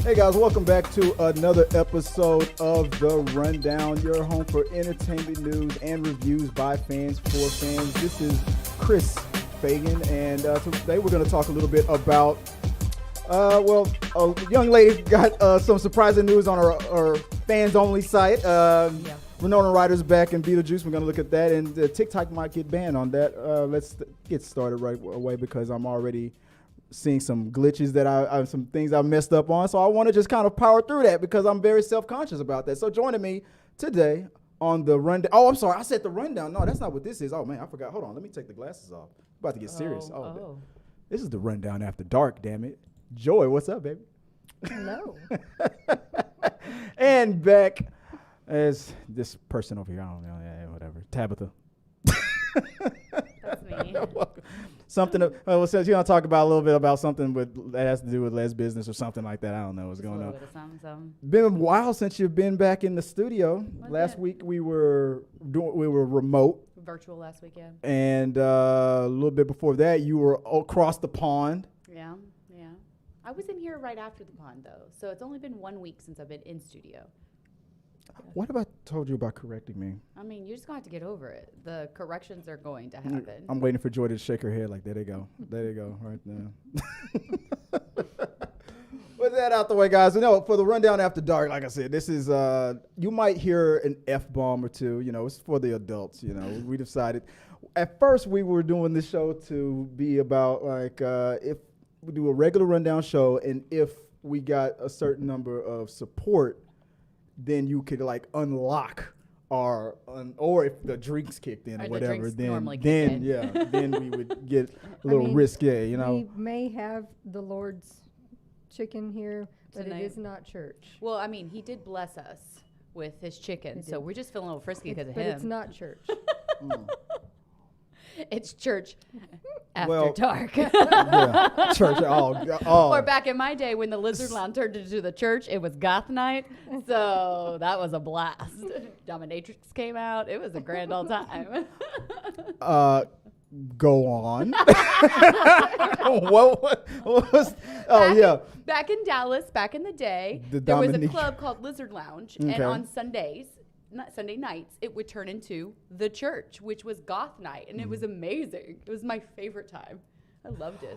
Hey guys, welcome back to another episode of The Rundown, your home for entertainment news and reviews by fans for fans. This is Chris Fagan, and today we're going to talk a little bit about, a young lady got some surprising news on our fans-only site. Winona Ryder's back in Beetlejuice. We're going to look at that, and TikTok might get banned on that. Let's get started right away because I'm already seeing some glitches that some things I messed up on. So I want to just kind of power through that because I'm very self-conscious about that. So joining me today on the rundown. Oh, I'm sorry. I said the rundown. No, that's not what this is. Oh, man, I forgot. Hold on. Let me take the glasses off. I'm about to get serious. This is the rundown after dark, damn it. Joy, what's up, baby? Hello. And back as this person over here. I don't know. Yeah, whatever. Tabatha. That's me. Something. Since you want to talk about a little bit about something that has to do with LEZBUSINESS or something like that. I don't know what's going on. Something. Been a while since you've been back in the studio. Last week we were remote. Virtual last weekend. And a little bit before that you were across the pond. Yeah. I was in here right after the pond though, so it's only been 1 week since I've been in studio. What have I told you about correcting me? I mean, you're just going to have to get over it. The corrections are going to happen. I'm waiting for Joy to shake her head like, there they go. There they go, right now. With that out the way, guys. No, for the rundown after dark, like I said, this is, you might hear an F-bomb or two. You know, it's for the adults, you know. We decided. At first, we were doing this show to be about, like, if we do a regular rundown show and if we got a certain number of support, then you could like unlock our, or if the drinks kicked in or whatever, then we would get a little risque, you know. We may have the Lord's chicken here, but Tonight. It is not church. Well, I mean, he did bless us with his chicken, so we're just feeling a little frisky because of him. But it's not church. It's church after dark. Yeah, church all. Or back in my day when the Lizard Lounge turned into the church, it was goth night. So that was a blast. Dominatrix came out. It was a grand old time. Go on. what was? Back in Dallas, back in the day, there was a club called Lizard Lounge, and on Sunday nights, it would turn into the church, which was goth night, and it was amazing. It was my favorite time. I loved it.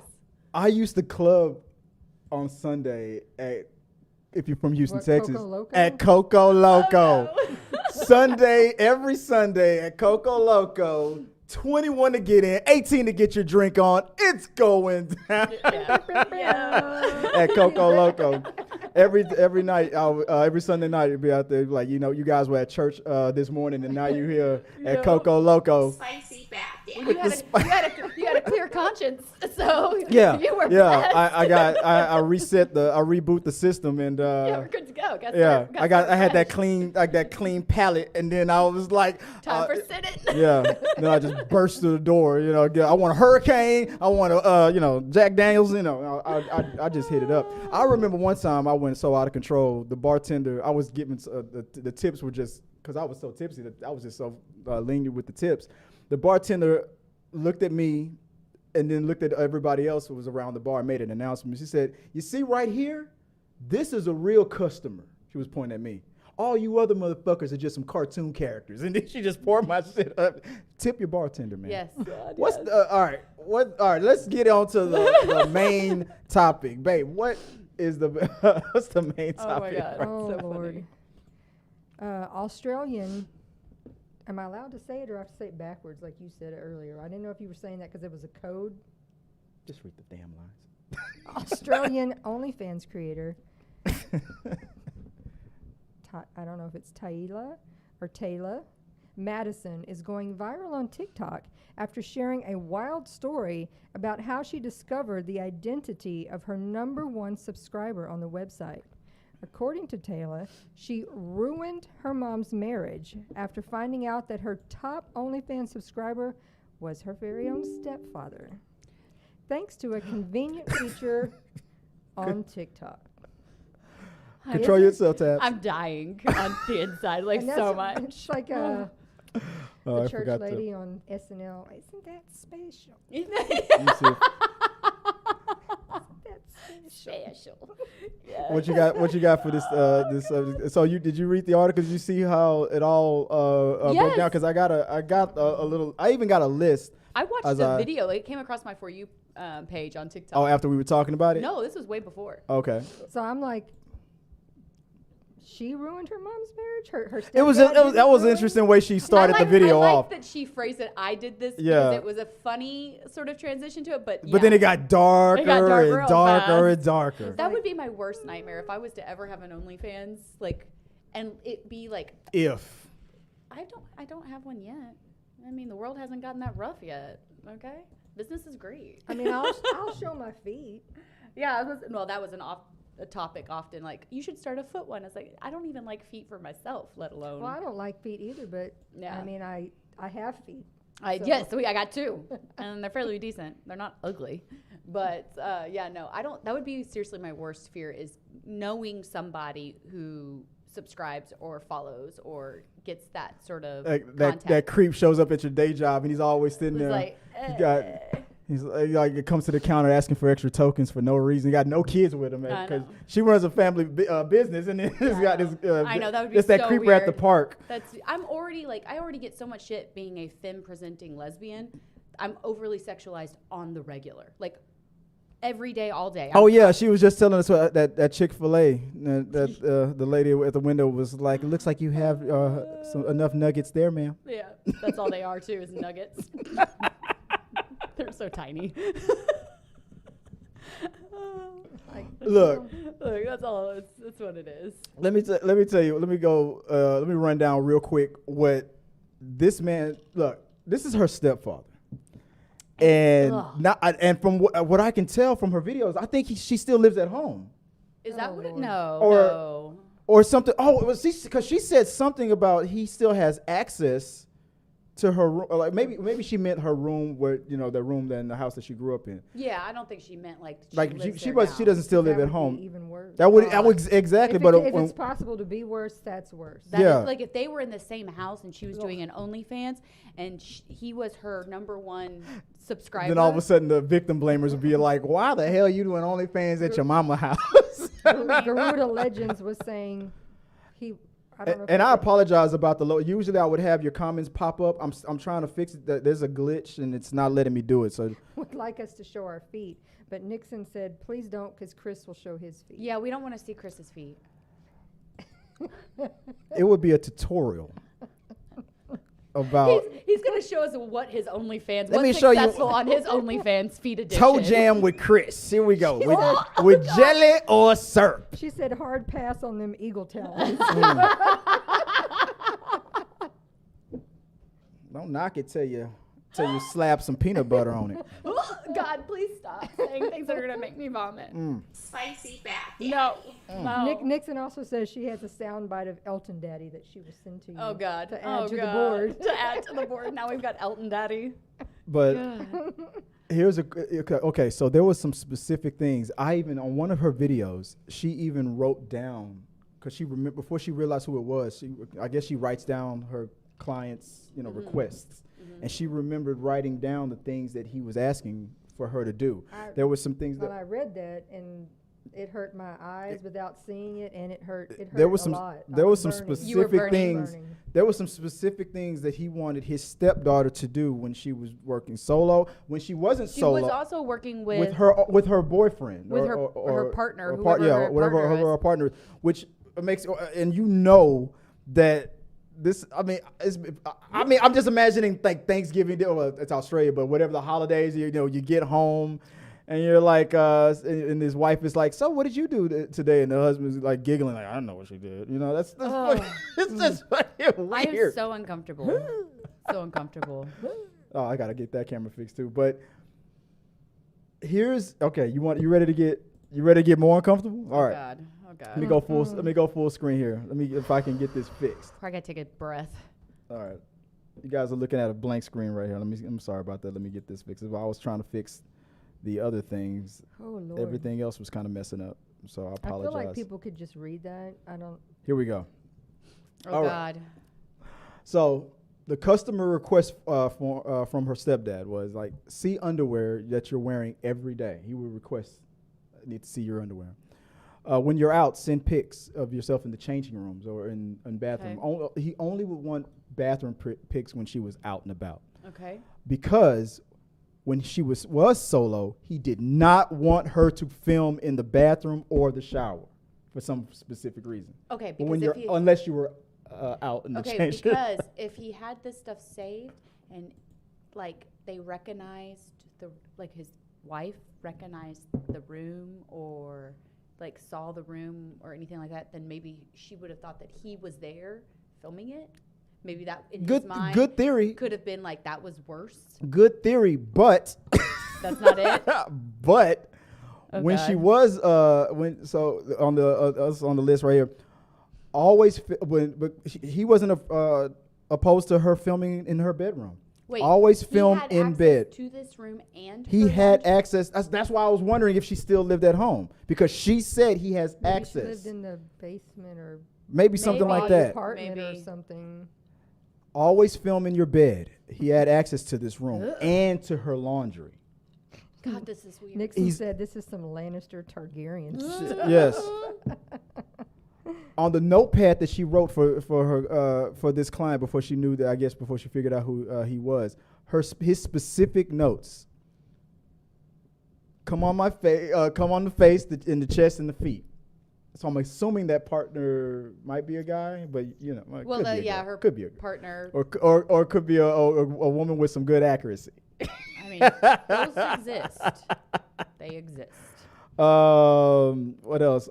I used to club on Sunday at, if you're from Houston, Texas, Coco Loco? at Coco Loco. Oh, no. Every Sunday at Coco Loco. 21 to get in, 18 to get your drink on. It's going down at Coco Loco. Every night, every Sunday night, it'd be out there like, you know, you guys were at church this morning, and now you're here at Coco Loco. Spicy Baptist. Well, you had a clear conscience, so you were blessed. I reboot the system, and we're good to go. I had that clean palate, and then I was like, time for sit-in. Then I just burst through the door. You know, I want a hurricane. I want a Jack Daniels. You know, I just hit it up. I remember one time I went so out of control. The bartender, I was giving the tips were just because I was so tipsy that I was just so lenient with the tips. The bartender looked at me and then looked at everybody else who was around the bar and made an announcement. She said, "You see right here, this is a real customer." She was pointing at me. "All you other motherfuckers are just some cartoon characters." And then she just poured my shit up. Tip your bartender, man. Yes. God, What's all right, let's get on to the main topic. Babe, what is what's the main topic? Oh my God. Oh, So Lord. Australian. Am I allowed to say it or I have to say it backwards like you said it earlier? I didn't know if you were saying that because it was a code. Just read the damn lines. Australian OnlyFans creator. I don't know if it's Taylor or Taylor. Maddison is going viral on TikTok after sharing a wild story about how she discovered the identity of her #1 subscriber on the website. According to Taylor, she ruined her mom's marriage after finding out that her top OnlyFans subscriber was her very own stepfather, thanks to a convenient feature on TikTok. Control yourself, Tabs. I'm dying on the inside, like so much. It's like the church lady on SNL. Isn't that special? You see, That's Special. Yeah. What you got for this? So did you read the article? Did you see how it all broke down? Because I got a little. I even got a list. I watched the video. It came across my For You page on TikTok. Oh, after we were talking about it? No, this was way before. Okay. So I'm like, she ruined her mom's marriage. Her that was an interesting way she started the video off. I like that she phrased it. I did this because it was a funny sort of transition to it, but then it got darker and darker. That would be my worst nightmare if I was to ever have an OnlyFans, and it be like. If. I don't have one yet. I mean, the world hasn't gotten that rough yet. Okay, business is great. I mean, I'll show my feet. Yeah, that was a topic often. Like, you should start a foot one. It's like, I don't even like feet for myself, let alone. Well, I don't like feet either, but I mean, I have feet. I got two, and they're fairly decent. They're not ugly, but no, I don't. That would be seriously my worst fear, is knowing somebody who subscribes or follows or gets that sort of that creep shows up at your day job and he's always sitting there. He's like, it comes to the counter asking for extra tokens for no reason. He got no kids with him because she runs a family business, and then he's got this. I know, that would be it's that so creeper weird. at the park. I already get so much shit being a femme presenting lesbian. I'm overly sexualized on the regular, like every day, all day. She was just telling us that Chick-fil-A, the lady at the window was like, it looks like you have enough nuggets there, ma'am. Yeah, that's all they are too, is nuggets. They're so tiny. Look, that's all. That's what it is. Let me tell you. Let me run down real quick what this man. Look, this is her stepfather, and from what I can tell from her videos, I think she still lives at home. Is that what it? No. Or something. Oh, it was because she said something about he still has access to her room. Like maybe she meant her room, where the room in the house that she grew up in. Yeah, I don't think she meant she doesn't still live at home. Even worse. That would exactly. If it's possible to be worse, that's worse. Like if they were in the same house and she was doing an OnlyFans and he was her number one subscriber. Then all of a sudden the victim blamers would be like, "Why the hell you doing OnlyFans at your mama house?" Garuda Legends was saying I apologize about the low. Usually I would have your comments pop up. I'm trying to fix it. There's a glitch and it's not letting me do it. So would like us to show our feet, but Nixon said, "Please don't, because Chris will show his feet." Yeah, we don't want to see Chris's feet. It would be a tutorial about. He's going to show us what his OnlyFans. Let me show you on his OnlyFans feet edition. Toe jam with Chris. Here we go with jelly or syrup. She said, "Hard pass on them eagle talons." Don't knock it till you slap some peanut butter on it. God, please stop saying things that are going to make me vomit. Spicy back. No. Nixon also says she has a soundbite of Elton Daddy that she will send to you. Oh, God. To add to the board. To add to the board. Now we've got Elton Daddy. But here's okay. So there was some specific things. On one of her videos, she even wrote down, because before she realized who it was, I guess she writes down her clients' requests. And she remembered writing down the things that he was asking for her to do. There were some things I read that, and it hurt my eyes without seeing it, and it hurt there was a some lot. There was some specific things. There were some specific things that he wanted his stepdaughter to do when she was working solo. When she wasn't solo, she was also working with her boyfriend, with her partner, whatever her partner, which makes that. I'm just imagining like Thanksgiving. Well, it's Australia, but whatever the holidays, you get home, and you're like, and his wife is like, "So, what did you do today?" And the husband's like giggling, like, "I don't know what she did." That's it's just weird. I am so uncomfortable, so uncomfortable. Oh, I gotta get that camera fixed too. But here's okay. You ready to get more uncomfortable? All right. God. Oh God. Let me go full screen here. If I can get this fixed. I gotta take a breath. All right. You guys are looking at a blank screen right here. I'm sorry about that. Let me get this fixed. If I was trying to fix the other things, everything else was kind of messing up. So I apologize. I feel like people could just read that. I don't. Here we go. Oh All God. Right. So the customer request from her stepdad was like, see underwear that you're wearing every day. He would request need to see your underwear. When you're out, send pics of yourself in the changing rooms or in bathroom. Okay. He only would want bathroom pics when she was out and about. Okay. Because when she was solo, he did not want her to film in the bathroom or the shower for some specific reason. Okay, But when because unless you were out in the change. Because if he had this stuff saved and like they recognized his wife recognized the room or like saw the room or anything like that, then maybe she would have thought that he was there filming it. Maybe that in his mind good theory could have been like that was worse. Good theory, but that's not it. But when God. she was on the list right here, always but he wasn't opposed to her filming in her bedroom. Wait, always film in bed. To this room and he had access. That's why I was wondering if she still lived at home because she said he has Maybe access. She lived in the basement or maybe something like that. Apartment or something. Always film in your bed. He had access to this room and to her laundry. God, this is weird. Nixon said this is some Lannister Targaryen shit. Yes. On the notepad that she wrote for her for this client before she knew that, I guess before she figured out who he was, his specific notes. Come on my face, come on the face, in the chest, and the feet. So I'm assuming that partner might be a guy, but you know, well, could be a guy. her Could be a partner, or could be a woman with some good accuracy. I mean, those exist. They exist. What else?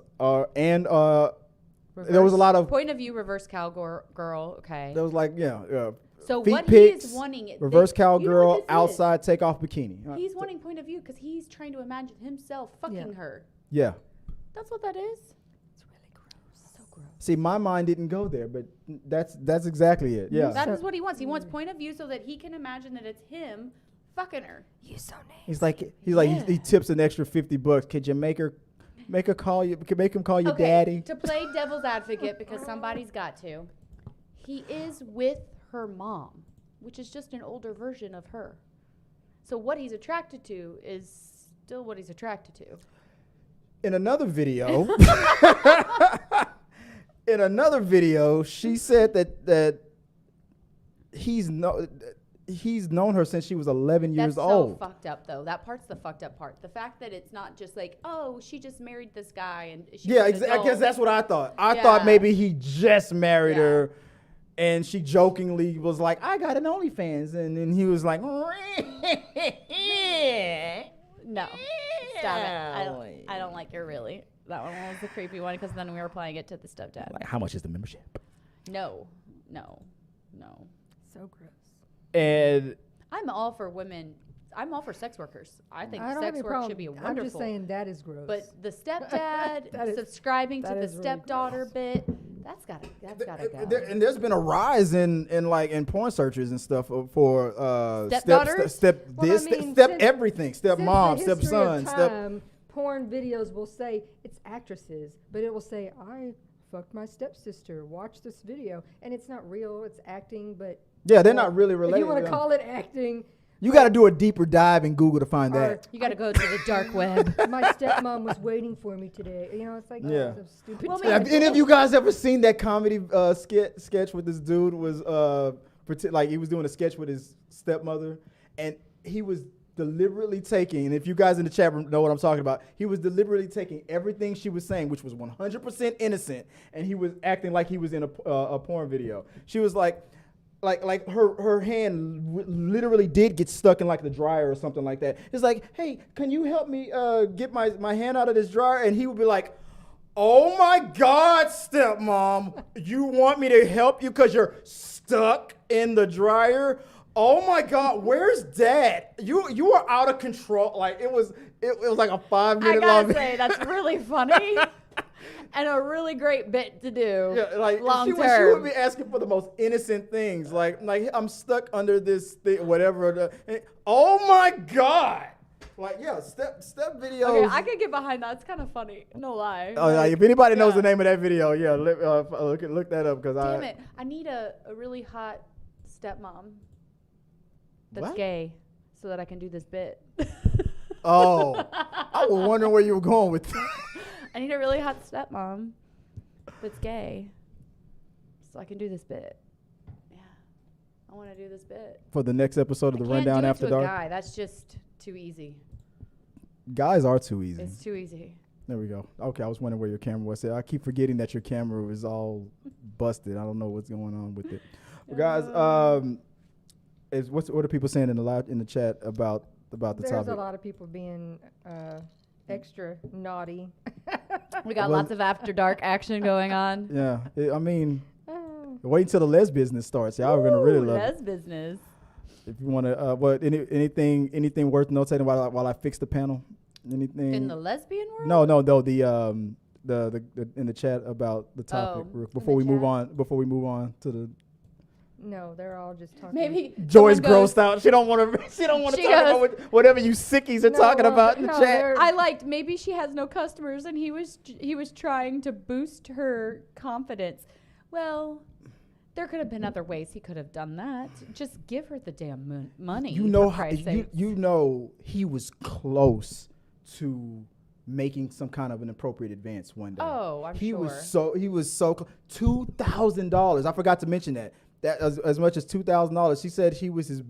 There was a lot of point of view, reverse cowgirl. Okay. There was like so feet what pics, he is wanting, reverse cowgirl, you know outside takeoff bikini. He's wanting point of view because he's trying to imagine himself fucking her. Yeah. That's what that is. It's really gross. So gross. See, my mind didn't go there, but that's exactly it. Yeah. That is what he wants. He wants point of view so that he can imagine that it's him fucking her. You so nasty. He tips an extra $50. Could you make her call you? Could make him call you daddy? To play devil's advocate, because somebody's got to. He is with her mom, which is just an older version of her. So what he's attracted to is still what he's attracted to. In another video, she said that he's known her since she was 11 years old. That's so fucked up, though. That part's the fucked up part. The fact that it's not just like, oh, she just married this guy and she's I guess that's what I thought. I thought maybe he just married her, and she jokingly was like, "I got an OnlyFans," and then he was like, "No, stop it. I don't like your really. That one was the creepy one because then we were applying it to the stepdad. Like, how much is the membership? No. So gross. And I'm all for women. I'm all for sex workers. I think I don't sex have work problem. should be wonderful. I'm just saying that is gross. But the stepdad subscribing to the stepdaughter bit, that's gotta go. And there's been a rise in porn searches and stuff for stepdaughters, step everything, step mom, step son, porn videos will say it's actresses, but it will say I fucked my stepsister. Watch this video, and it's not real. It's acting, but they're not really related. If you want to call it acting. You got to do a deeper dive in Google to find that. You got to go to the dark web. My stepmom was waiting for me today. You know, it's like some stupid. Well, have any of you guys ever seen that comedy sketch with this dude was he was doing a sketch with his stepmother, and he was deliberately taking, and if you guys in the chat room know what I'm talking about, he was deliberately taking everything she was saying, which was 100% innocent, and he was acting like he was in a porn video. She was like her hand literally did get stuck in like the dryer or something like that. It's like, hey, can you help me get my hand out of this dryer? And he would be like, oh my God, stepmom, you want me to help you because you're stuck in the dryer? Oh my God, where's Dad? You are out of control. Like it was like a 5-minute long. I gotta say that's really funny. And a really great bit to do. Yeah, like long she term. would be asking for the most innocent things, like I'm stuck under this thing, whatever. Oh my God! Like step videos. Okay, I could get behind that. It's kind of funny. No lie. Oh, if anybody knows the name of that video, look that up because Damn it! I need a really hot stepmom that's gay, so that I can do this bit. Oh, I was wondering where you were going with that. I need a really hot stepmom that's gay, so I can do this bit. Yeah, I want to do this bit For the next episode of the Rundown After Dark. Guy, that's just too easy. Guys are too easy. It's too easy. There we go. Okay, I was wondering where your camera was. I keep forgetting that your camera was all busted. I don't know what's going on with it. Well, guys, what are people saying in the chat about the topic? There's a lot of people being extra naughty. We got lots of after dark action going on. Yeah, wait until the Les business starts. Y'all are gonna really love Les business. If you want to, anything worth notating while I fix the panel? Anything in the lesbian world? No. The in the chat about the topic before we move on to the. No, they're all just talking. Maybe Joy's grossed out. She don't want to. She don't want to talk about whatever you sickies are talking about in the chat. I liked. Maybe she has no customers, and he was trying to boost her confidence. Well, there could have been other ways he could have done that. Just give her the damn money. You know he was close to making some kind of an appropriate advance one day. Oh, I'm sure. He was so $2,000. I forgot to mention that as much as $2,000. She said he was his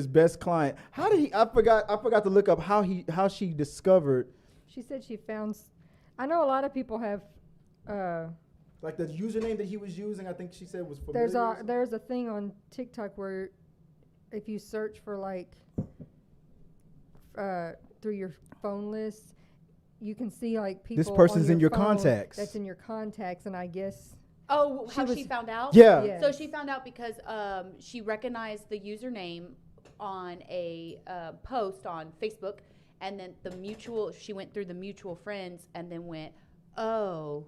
best client. How did he? I forgot to look up how she discovered. She said she found. I know a lot of people have. Like the username that he was using, I think she said was familiar. There's a thing on TikTok where if you search for like through your phone list, you can see like people. This person's in your contacts. That's in your contacts, and I guess. Oh, she found out? Yeah. Yes. So she found out because she recognized the username on a post on Facebook, and then she went through the mutual friends, and then went, oh.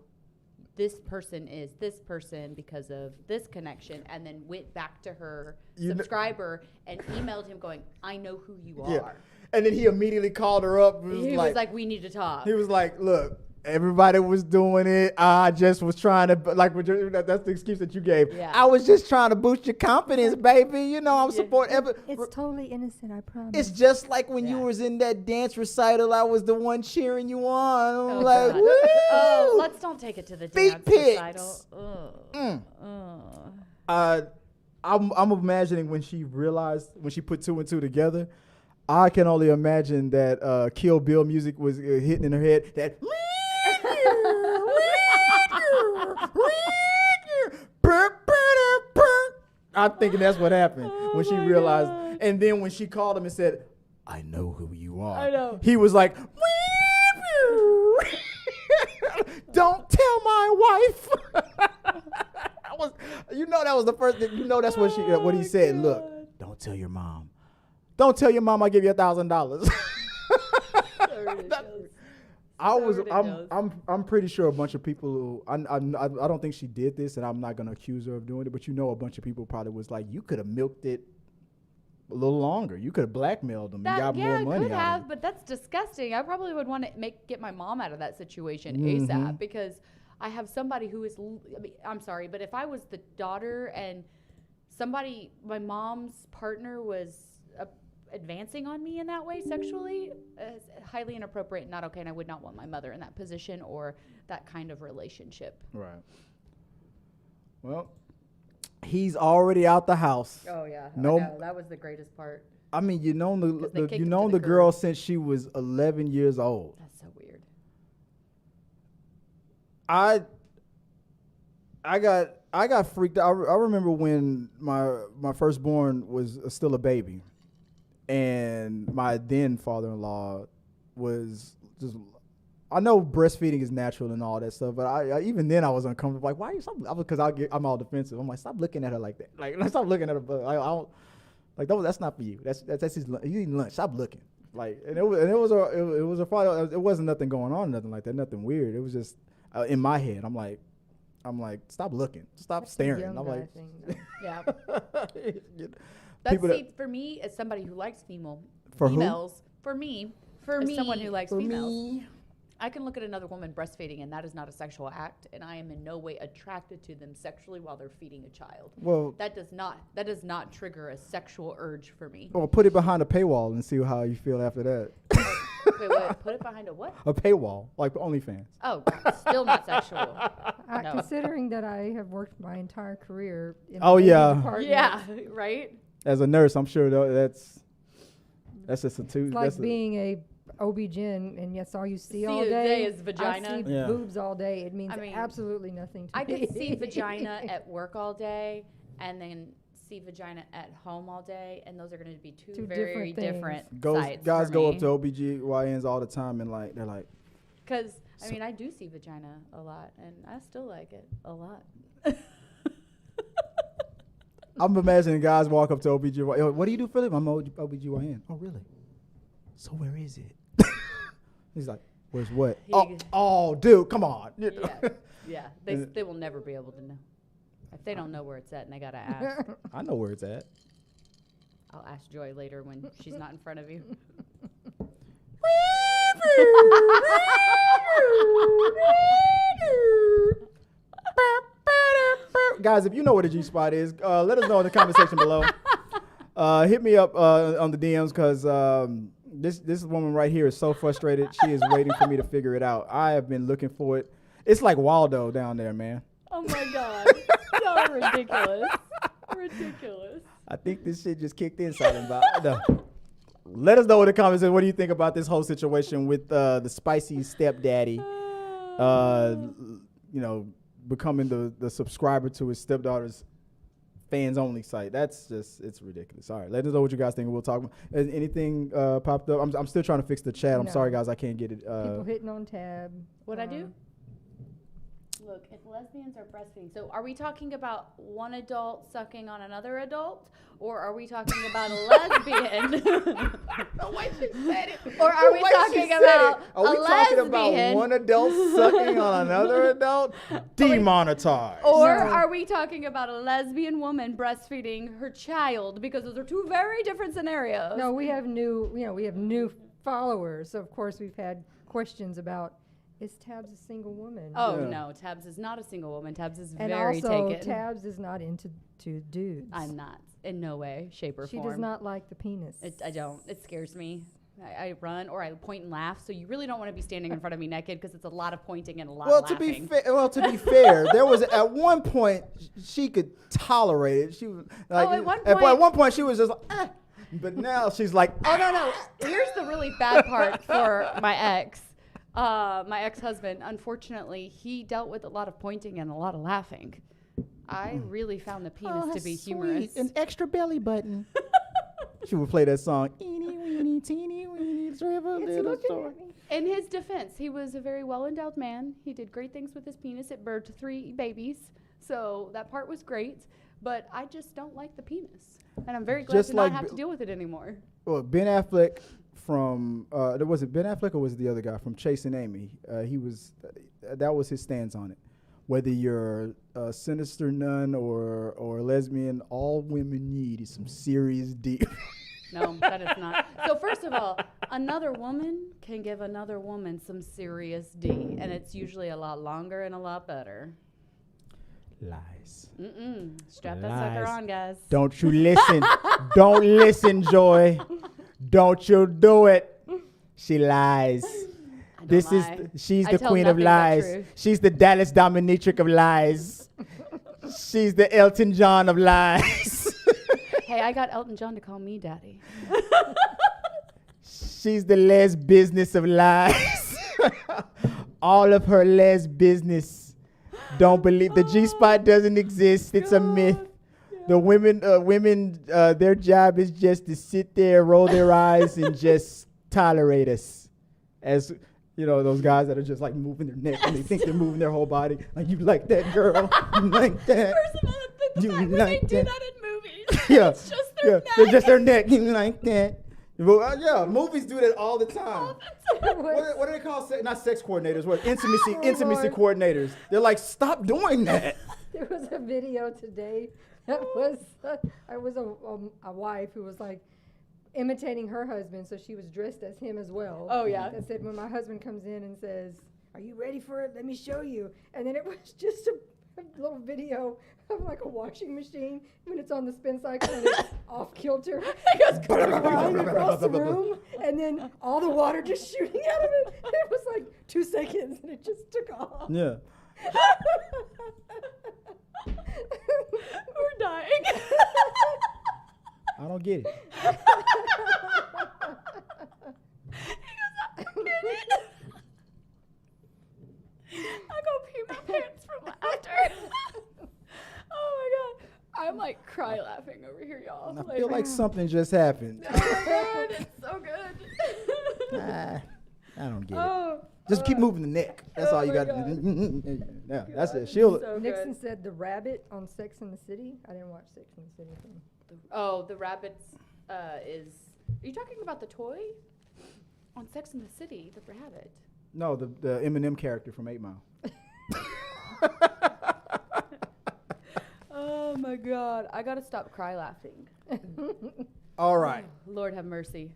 This person is this person because of this connection, and then went back to her subscriber and emailed him going, I know who you are. And then he immediately called her up. He was like, we need to talk. He was like, look, everybody was doing it. I just was trying to, that's the excuse that you gave. Yeah. I was just trying to boost your confidence, baby. I'm supporting. It's totally innocent, I promise. It's just like when you was in that dance recital, I was the one cheering you on. I'm like, woo! Oh, let's don't take it to the dance recital. I'm imagining when she put two and two together, I can only imagine that Kill Bill music was hitting in her head. That I'm thinking that's what happened when she realized. God. And then when she called him and said, I know who you are. I know. He was like, don't tell my wife. That was the first thing. That's what he said. God. Look, don't tell your mom. Don't tell your mom I give you $1,000. I'm pretty sure a bunch of people who I don't think she did this, and I'm not gonna accuse her of doing it, but a bunch of people probably was like, you could have milked it a little longer. You could have blackmailed them and got more money could out have, of it. but that's disgusting. I probably would want to get my mom out of that situation ASAP, because I have somebody who is. I'm sorry, but if I was the daughter and my mom's partner was advancing on me in that way sexually, is highly inappropriate and not okay, and I would not want my mother in that position or that kind of relationship. Right. Well, he's already out the house. Oh yeah, no, I know. That was the greatest part. I mean, the girl since she was 11 years old. That's so weird. I got freaked out. I remember when my firstborn was still a baby. And my then father-in-law was just, I know breastfeeding is natural and all that stuff, but I even then I was uncomfortable. Like, why are you stop? Because I'm all defensive. I'm like, stop looking at her like that. Like, stop looking at her. But I don't like that's not for you. That's his. He's eating lunch. Stop looking. Like, and it was a father. It wasn't nothing going on, nothing like that, nothing weird. It was just in my head. I'm like, stop looking. Stop staring. I'm like, yeah. That's for me, as somebody who likes females, for me, as someone who likes females, I can look at another woman breastfeeding, and that is not a sexual act, and I am in no way attracted to them sexually while they're feeding a child. Well, that does not trigger a sexual urge for me. Well, put it behind a paywall and see how you feel after that. Wait, put it behind a what? A paywall, like OnlyFans. Oh, God, still not sexual. No. Considering that I have worked my entire career in yeah, right? As a nurse, I'm sure that's just a two. It's like being a OB-GYN, and yes, all you see all day is vagina. I see boobs all day. It means absolutely nothing to me. I could see vagina at work all day, and then see vagina at home all day, and those are going to be two very different sides. Guys go up to OB-GYNs all the time, and they're like, because I do see vagina a lot, and I still like it a lot. I'm imagining guys walk up to OB-GYN. What do you do for them? I'm OB-GYN. Oh, really? So where is it? He's like, where's what? Oh, dude, come on. Yeah. They will never be able to know. If they don't know where it's at, and they got to ask. I know where it's at. I'll ask Joy later when she's not in front of you. Guys, if you know what a G-spot is, let us know in the comment section below. Hit me up on the DMs, because this woman right here is so frustrated. She is waiting for me to figure it out. I have been looking for it. It's like Waldo down there, man. Oh, my God. So ridiculous. Ridiculous. I think this shit just kicked inside him. Let us know in the comments what do you think about this whole situation with the spicy stepdaddy, becoming the subscriber to his stepdaughter's fans only site. That's just, it's ridiculous. All right, let us know what you guys think. We'll talk about anything popped up. I'm still trying to fix the chat. I'm sorry, guys, I can't get it. People hitting on tab. What'd I do? Look, if lesbians are breastfeeding, so are we talking about one adult sucking on another adult, or are we talking about a lesbian? The way she said it. Or are we talking about Are we talking about one adult sucking on another adult? Demonetized. Or are we talking about a lesbian woman breastfeeding her child? Because those are two very different scenarios. No, we have new followers. So of course we've had questions about, is Tabs a single woman? Oh, no, Tabs is not a single woman. Tabs is and very also, taken. Tabs is not into dudes. I'm not, in no way, shape, or form. She does not like the penis. I don't. It scares me. I run, or I point and laugh. So you really don't want to be standing in front of me naked, because it's a lot of pointing and a lot of laughing. To be fair, there was at one point she could tolerate it. She was like, at one point she was just like, but now she's like, oh no. Here's the really bad part for my ex. My ex-husband, unfortunately, he dealt with a lot of pointing and a lot of laughing. I really found the penis to be humorous. An extra belly button. She would play that song. Eeny, weeny, teeny, weeny, In his defense, he was a very well-endowed man. He did great things with his penis. It birthed 3 babies. So that part was great. But I just don't like the penis. And I'm very glad to not have to deal with it anymore. Well, Ben Affleck from was it Ben Affleck or was it the other guy from Chasing Amy? That was his stance on it. Whether you're a sinister nun or a lesbian, all women need is some serious deep. No, that is not. So first of all, another woman can give another woman some serious D, and it's usually a lot longer and a lot better. Lies. Strap that sucker on, guys. Don't you listen. Don't listen, Joy. Don't you do it. She lies. She's the queen of lies. She's the Dallas dominatrix of lies. She's the Elton John of lies. Hey, I got Elton John to call me daddy. She's the Les business of lies. All of her Les business. Don't believe the G-spot doesn't exist. It's a myth. The women, their job is just to sit there, roll their eyes, and just tolerate us. As you know, those guys that are just like moving their neck and they think they're moving their whole body. Like, you like that, girl? You like that? First of all, the fact when they do that in movies, yeah, it's just their neck. They're just their neck. You like that? Well, movies do that all the time. What do they call? Not sex coordinators. What intimacy coordinators? They're like, stop doing that. There was a video today that was I was a wife who was like, imitating her husband, so she was dressed as him as well. Oh, yeah. That said, when my husband comes in and says, "Are you ready for it? Let me show you." And then it was just a little video of like a washing machine when it's on the spin cycle and it's off kilter. It goes flying across the room, and then all the water just shooting out of it. And it was like 2 seconds, and it just took off. Yeah. We're dying. I don't get it. I go pee my pants from laughter. Oh my god. I'm like cry laughing over here, y'all. I feel like something just happened. So good. It's so good. I don't get it. Just keep moving the neck. That's all you got to do. Yeah, that's it. She'll. So Nixon said the rabbit on Sex and the City. I didn't watch Sex and the City. The rabbits is. Are you talking about the toy? On Sex and the City, the rabbit. No, the Eminem character from 8 Mile. Oh my god. I gotta stop cry laughing. All right. Lord have mercy.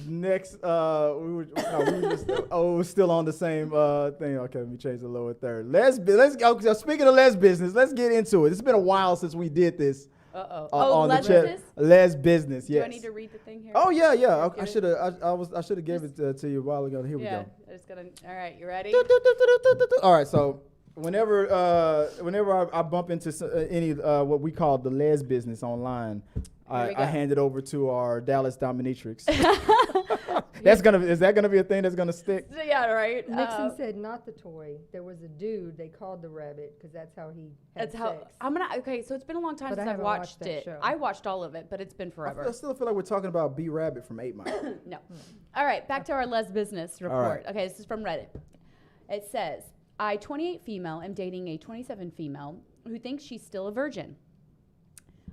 Next, we were just still on the same thing. Okay, let me change the lower third. Let's go. So speaking of Les business, let's get into it. It's been a while since we did this. On Les the chat. business? Les business. Yes. Do I need to read the thing here? Oh yeah. I should have. I should have gave it to you a while ago. Here we go. I just gotta. All right, you ready? All right. So whenever I bump into any what we call the Les business online, I hand it over to our Dallas dominatrix. Is that gonna be a thing that's gonna stick? Yeah, right. Nixon said not the toy. There was a dude they called the rabbit because that's how he had sex. Okay, so it's been a long time But I since I've haven't watched watched it. that show. I watched all of it, but it's been forever. I still feel like we're talking about B Rabbit from 8 Mile. No. All right, back to our Les business report. right. Okay, this is from Reddit. It says, I, 28 female, am dating a 27 female who thinks she's still a virgin.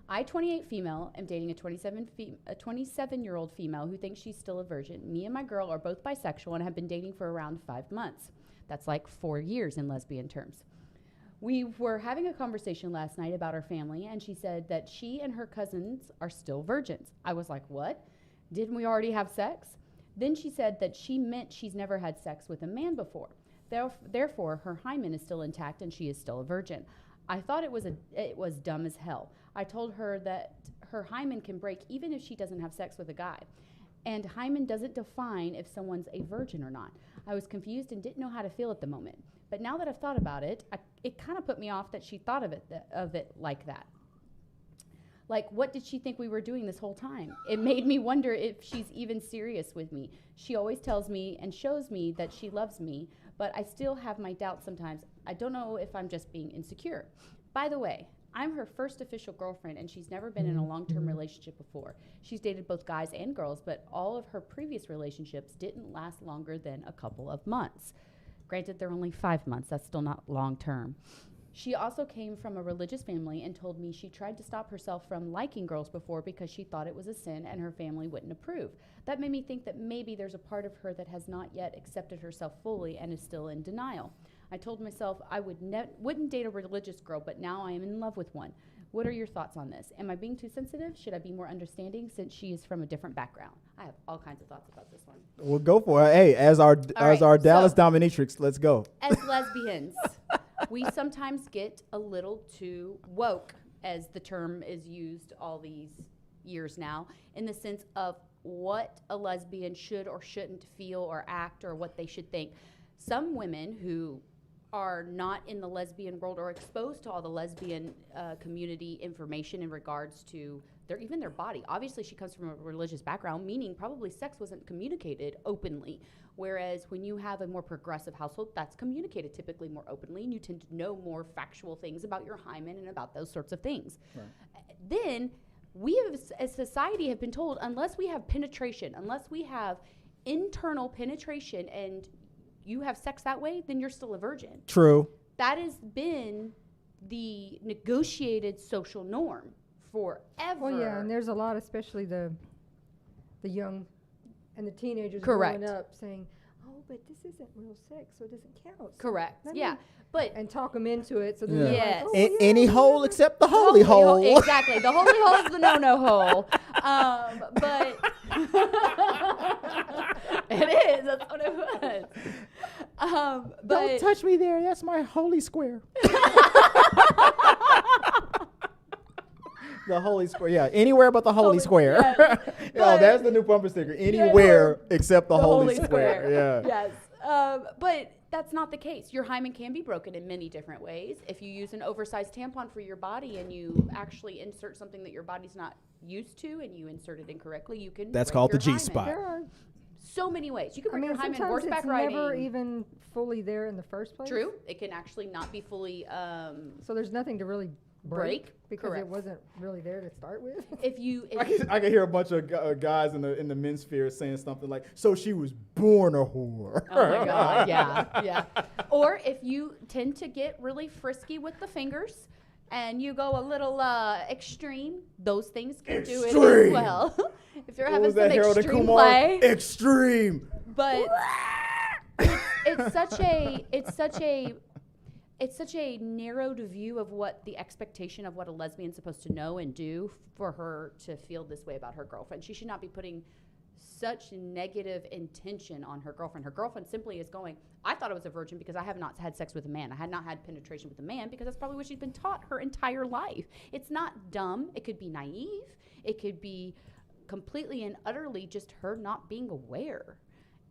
I, 28 female, am dating a 27-year-old female who thinks she's still a virgin. Me and my girl are both bisexual and have been dating for around 5 months. That's like 4 years in lesbian terms. We were having a conversation last night about our family, and she said that she and her cousins are still virgins. I was like, what? Didn't we already have sex? Then she said that she meant she's never had sex with a man before. Therefore, her hymen is still intact and she is still a virgin. I thought it was dumb as hell. I told her that her hymen can break even if she doesn't have sex with a guy. And hymen doesn't define if someone's a virgin or not. I was confused and didn't know how to feel at the moment. But now that I've thought about it, it kind of put me off that she thought of it like that. Like, what did she think we were doing this whole time? It made me wonder if she's even serious with me. She always tells me and shows me that she loves me, but I still have my doubts sometimes. I don't know if I'm just being insecure. By the way, I'm her first official girlfriend, and she's never been in a long-term relationship before. She's dated both guys and girls, but all of her previous relationships didn't last longer than a couple of months. Granted, they're only 5 months. That's still not long-term. She also came from a religious family and told me she tried to stop herself from liking girls before because she thought it was a sin and her family wouldn't approve. That made me think that maybe there's a part of her that has not yet accepted herself fully and is still in denial. I told myself I wouldn't date a religious girl, but now I am in love with one. What are your thoughts on this? Am I being too sensitive? Should I be more understanding since she is from a different background? I have all kinds of thoughts about this one. We'll go for it. Hey, as our Dallas dominatrix, let's go. As lesbians, we sometimes get a little too woke, as the term is used all these years now, in the sense of what a lesbian should or shouldn't feel or act or what they should think. Some women who are not in the lesbian world or exposed to all the lesbian community information in regards to even their body. Obviously, she comes from a religious background, meaning probably sex wasn't communicated openly. Whereas when you have a more progressive household, that's communicated typically more openly, and you tend to know more factual things about your hymen and about those sorts of things. Right. Then we as society have been told, unless we have penetration, unless we have internal penetration and you have sex that way, then you're still a virgin. True. That has been the negotiated social norm forever. Well, yeah, and there's a lot, especially the young and the teenagers Correct. growing up saying, oh, but this isn't real sex, so it doesn't count. So Correct. Yeah. But and talk them into it. So they're like, Yes. oh, yeah, Any hole except the holy hole. Exactly. The holy hole is the no-no hole. But it is. That's what it was. But Don't touch me there. That's my holy square. The holy square. Yeah, anywhere but the holy square. Yes. Oh, that's the new bumper sticker. Anywhere except the holy square. Yeah. Yes. But that's not the case. Your hymen can be broken in many different ways. If you use an oversized tampon for your body and you actually insert something that your body's not used to and you insert it incorrectly, you can That's break called the your hymen. G-spot. there are. So many ways. You can break your hymen Sometimes horseback it's riding. never even fully there in the first place. True. It can actually not be fully So there's nothing to really break because Correct. it wasn't really there to start with. if you I can hear a bunch of guys in the men's sphere saying something like, "So she was born a whore." Oh my God, yeah. Or if you tend to get really frisky with the fingers and you go a little extreme, those things can do it as well. If you're having some extreme play. Extreme. But it's such a narrowed view of what the expectation of what a lesbian's supposed to know and do for her to feel this way about her girlfriend. She should not be putting such negative intention on her girlfriend. Her girlfriend simply is going, I thought I was a virgin because I have not had sex with a man. I had not had penetration with a man because that's probably what she's been taught her entire life. It's not dumb. It could be naive. It could be completely and utterly just her not being aware.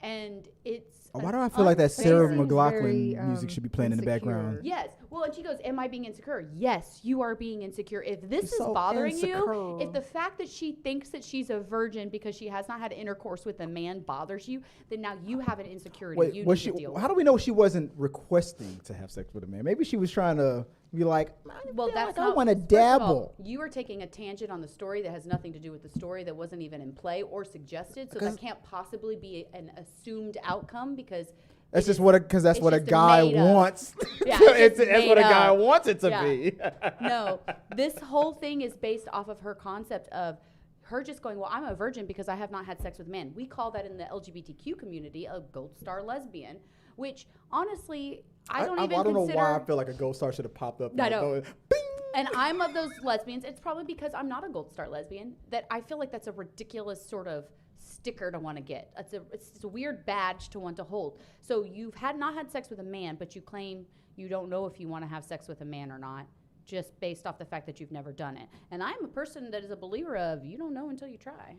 And it's Why do I feel like that Sarah Seems McLachlan very, music should be playing in the background? Yes. Well, and she goes, am I being insecure? Yes, you are being insecure. If this She's is so bothering you, insecure. if the fact that she thinks that she's a virgin because she has not had intercourse with a man bothers you, then now you have an insecurity Wait, you was need she? to deal with. How do we know she wasn't requesting to have sex with a man? Maybe she was trying to be like, Well, that's I not. want to first of all, dabble. you are taking a tangent on the story that has nothing to do with the story, that wasn't even in play or suggested. So that can't possibly be an assumed outcome because That's just what because that's it's what a just guy made up. wants. Yeah, That's it's just what a made guy up. wants it to Yeah. be. No, this whole thing is based off of her concept of her just going, well, I'm a virgin because I have not had sex with men. We call that in the LGBTQ community a gold star lesbian, which honestly, I don't know consider. why I feel like a gold star should have popped up. I know. Bing! And I'm of those lesbians. It's probably because I'm not a gold star lesbian that I feel like that's a ridiculous sort of sticker to want to get. It's a weird badge to want to hold. So you've not had sex with a man, but you claim you don't know if you want to have sex with a man or not, just based off the fact that you've never done it. And I'm a person that is a believer of you don't know until you try.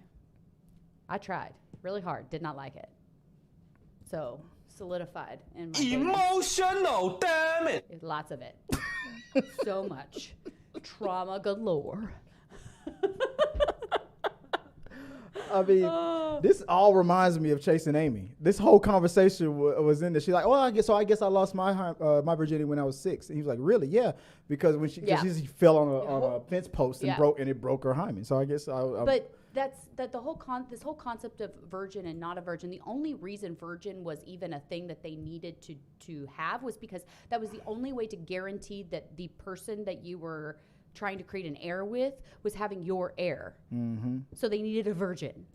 I tried really hard, did not like it. So solidified in my Emotional, damn it. There's lots of it. So much. Trauma galore. I mean, this all reminds me of Chasing Amy. This whole conversation was in there. She's like, "Oh, I guess I lost my virginity when I was 6." And he was like, "Really? Yeah, because when she fell on a fence post and broke her hymen." So I guess But the whole this whole concept of virgin and not a virgin. The only reason virgin was even a thing that they needed to have was because that was the only way to guarantee that the person that you were trying to create an heir with was having your heir. Mm-hmm. So they needed a virgin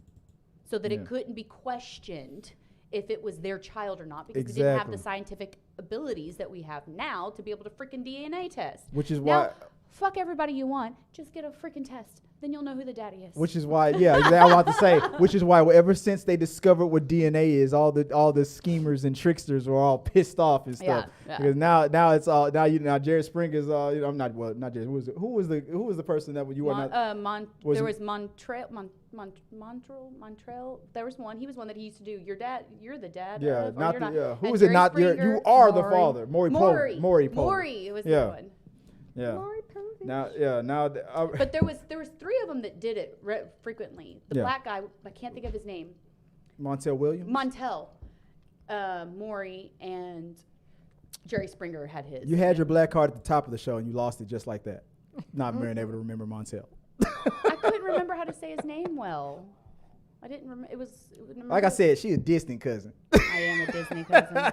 so that it couldn't be questioned if it was their child or not, because they didn't have the scientific abilities that we have now to be able to freaking DNA test. Which is now, why fuck everybody you want, just get a freaking test. Then you'll know who the daddy is. Which is why, I want to say, which is why ever since they discovered what DNA is, all the schemers and tricksters were all pissed off and stuff. Yeah. Because now it's all now Jerry Springer's I'm not Jerry. Who was the person that you were not? There was Montrell. There was one. He was one that he used to do. You're the dad. Yeah, of, not you're the not. yeah. Who And was it? Jerry Not Springer, you are the father. Maury Povey. Maury was the one. Yeah. Maury Povey. Now. But there was 3 of them that did it frequently. The black guy, I can't think of his name. Montel Williams. Maury, and Jerry Springer had his. You had your black card at the top of the show and you lost it just like that. Not being able to remember Montel. I couldn't remember how to say his name well. I didn't remember. It was like I said, she a distant cousin. I am a Disney cousin.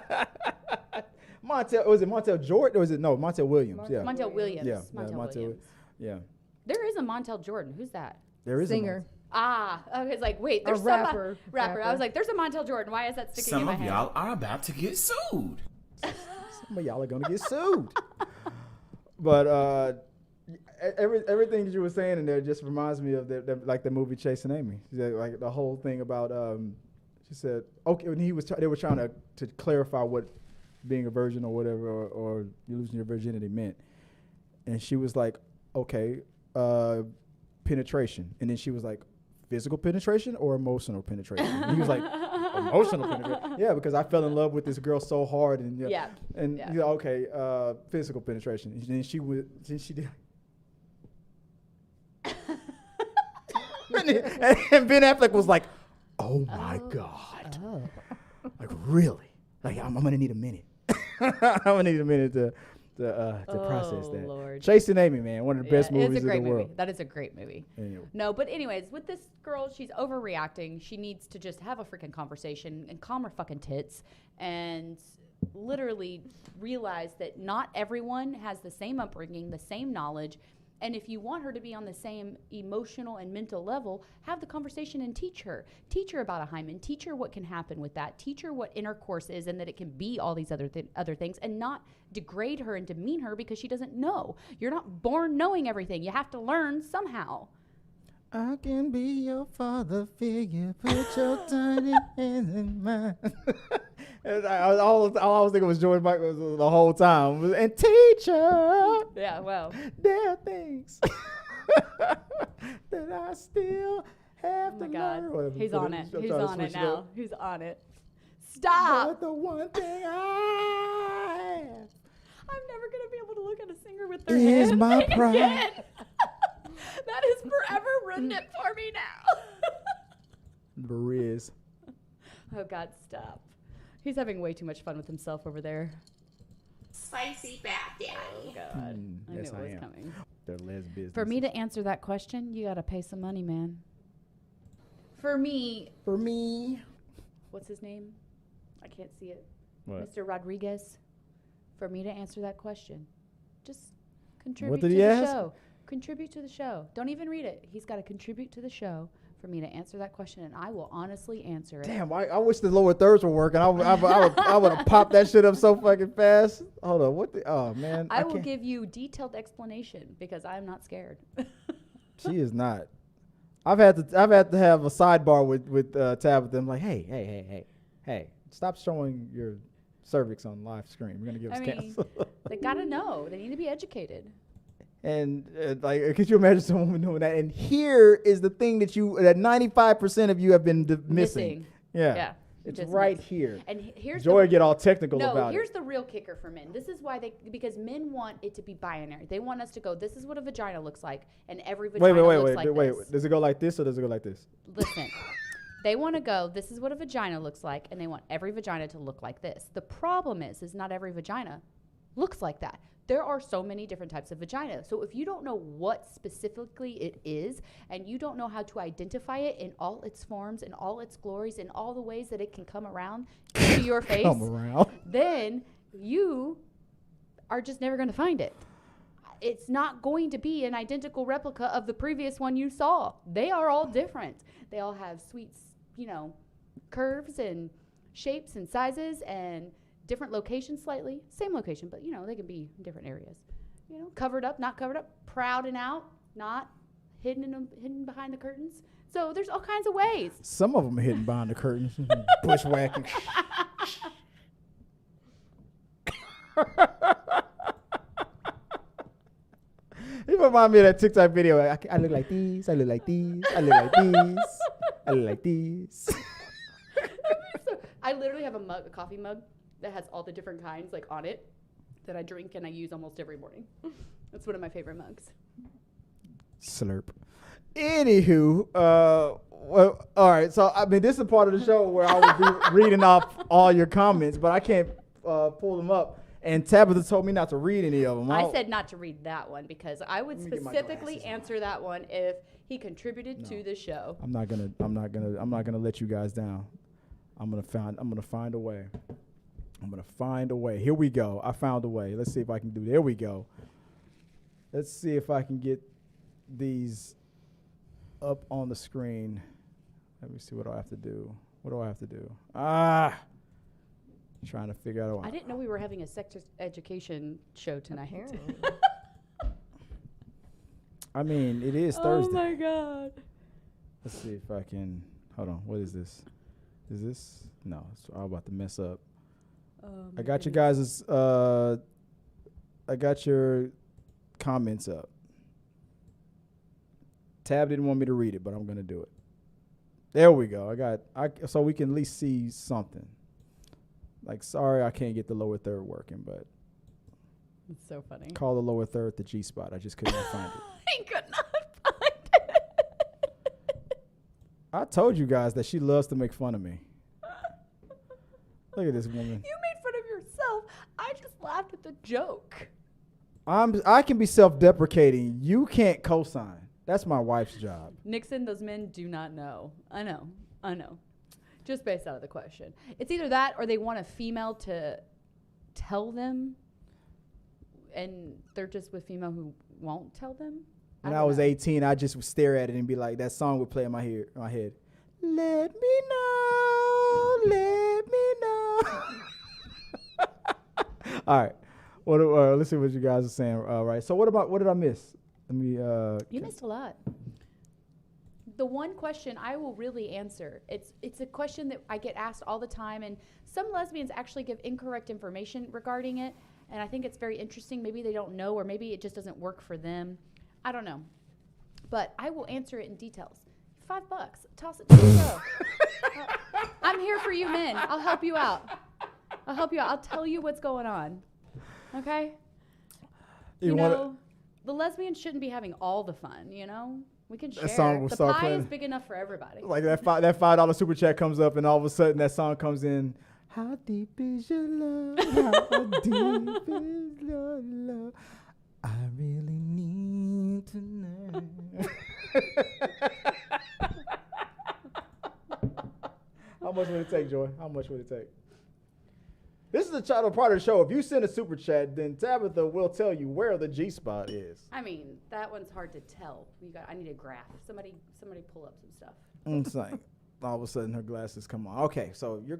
Was it Montel Jordan or was it Montel Williams? Montel Williams. Yeah, Montel Williams. Yeah. There is a Montel Jordan. Who's that? There is Singer. Okay, it's like, wait, there's rapper. I was like, there's a Montel Jordan. Why is that sticking in my head? Some of y'all are about to get sued. Some of y'all are gonna get sued. But everything that you were saying in there just reminds me of the movie Chasing Amy. Like the whole thing about she said, okay, when they were trying to clarify what being a virgin or whatever or you losing your virginity meant, and she was like, okay, penetration, and then she was like, physical penetration or emotional penetration? And he was like, emotional penetration. Yeah, because I fell in love with this girl so hard, and okay, physical penetration. And then she did. and Ben Affleck was like, oh my God. Like, really? Like, I'm gonna need a minute. I'm gonna need a minute to process that. Lord. Chasing Amy, man, one of the best movies in the world. Movie. That is a great movie. Anyway. No, but anyways, with this girl, she's overreacting. She needs to just have a freaking conversation and calm her fucking tits and literally realize that not everyone has the same upbringing, the same knowledge. And if you want her to be on the same emotional and mental level, have the conversation and teach her. Teach her about a hymen. Teach her what can happen with that. Teach her what intercourse is and that it can be all these other things, and not degrade her and demean her because she doesn't know. You're not born knowing everything. You have to learn somehow. I can be your father figure. Put your tiny hands in mine. All I was thinking was George Michael the whole time. And teacher. Yeah, well. There are things that I still have to learn. God. He's on it. He's on it now. He's on it. Stop. But the one thing I have. I'm never going to be able to look at a singer with their is hands my pride. again. That has forever ruined it for me now. Riz. Oh, God, stop. He's having way too much fun with himself over there. Spicy bath daddy. Oh, God. I knew it was coming. They're lesbians. For me to answer that question, you got to pay some money, man. For me. What's his name? I can't see it. What? Mr. Rodriguez. For me to answer that question, just contribute to the ask? show. Contribute to the show. Don't even read it. He's got to contribute to the show for me to answer that question, and I will honestly answer it. Damn, I wish the lower thirds were working. I would have popped that shit up so fucking fast. Hold on, oh man. I will give you detailed explanation because I'm not scared. She is not. I've had to have a sidebar with Tabatha. I'm like, hey, stop showing your cervix on live screen. We're gonna give us cancer. They gotta know. They need to be educated. And like, could you imagine someone doing that? And here is the thing that 95% of you have been missing. Yeah. It's right here. And here's Joy get all technical about it. No, here's the real kicker for men. This is why because men want it to be binary. They want us to go, this is what a vagina looks like, and every vagina looks like this. Wait. Does it go like this or does it go like this? Listen. They want to go, this is what a vagina looks like, and they want every vagina to look like this. The problem is not every vagina looks like that. There are so many different types of vagina. So if you don't know what specifically it is, and you don't know how to identify it in all its forms, in all its glories, in all the ways that it can come around to your face, then you are just never going to find it. It's not going to be an identical replica of the previous one you saw. They are all different. They all have sweet, curves and shapes and sizes and different locations slightly. Same location, but, they can be in different areas. Covered up, not covered up, proud and out, not hidden behind the curtains. So there's all kinds of ways. Some of them are hidden behind the curtains. Bushwhacking. You remind me of that TikTok video. I look like these. I look like these. I look like these. I look like these. I literally have a coffee mug that has all the different kinds on it that I drink and I use almost every morning. That's one of my favorite mugs. Slurp. Anywho, well, all right. So this is a part of the show where I will be reading off all your comments, but I can't pull them up. And Tabatha told me not to read any of them. I said not to read that one because I would specifically answer that one if he contributed to the show. I'm not gonna let you guys down. I'm gonna find a way. I'm gonna find a way. Here we go. I found a way. Let's see if I can do. There we go. Let's see if I can get these. up on the screen. Let me see what do I have to do. Trying to figure out. I didn't know we were having a sex education show tonight. I mean, it is Thursday. Oh my God. Let's see if I can. Hold on. What is this? Is this? No, I'm about to mess up. I got you guys'. I got your comments up. Tab didn't want me to read it, but I'm gonna do it. There we go. So we can at least see something. Like, sorry, I can't get the lower third working, but it's so funny. Call the lower third the G spot. I just couldn't find it. I could not find it. I told you guys that she loves to make fun of me. Look at this woman. You made fun of yourself. I just laughed at the joke. I can be self-deprecating. You can't co-sign. That's my wife's job. Nixon, those men do not know. I know. Just based out of the question. It's either that or they want a female to tell them, and they're just with female who won't tell them. When I was 18, I just would stare at it and be like, that song would play in my head. Let me know, let me know. All right. Let's see what you guys are saying. Right. So what did I miss? Let me. You missed a lot. The one question I will really answer, it's a question that I get asked all the time, and some lesbians actually give incorrect information regarding it, and I think it's very interesting. Maybe they don't know, or maybe it just doesn't work for them. I don't know. But I will answer it in details. $5. Toss it to the show. I'm here for you men. I'll help you out. I'll tell you what's going on. Okay? You know, the lesbians shouldn't be having all the fun, you know? We can share. That song will the start pie playing. is big enough for everybody. Like that $5 super chat comes up, and all of a sudden that song comes in. How deep is your love? How deep is your love? I really need to know. How much would it take, Joy? How much would it take? This is a part of the show. If you send a super chat, then Tabatha will tell you where the G spot is. I mean, that one's hard to tell. I need a graph. Somebody pull up some stuff. It's like all of a sudden her glasses come on. Okay, so your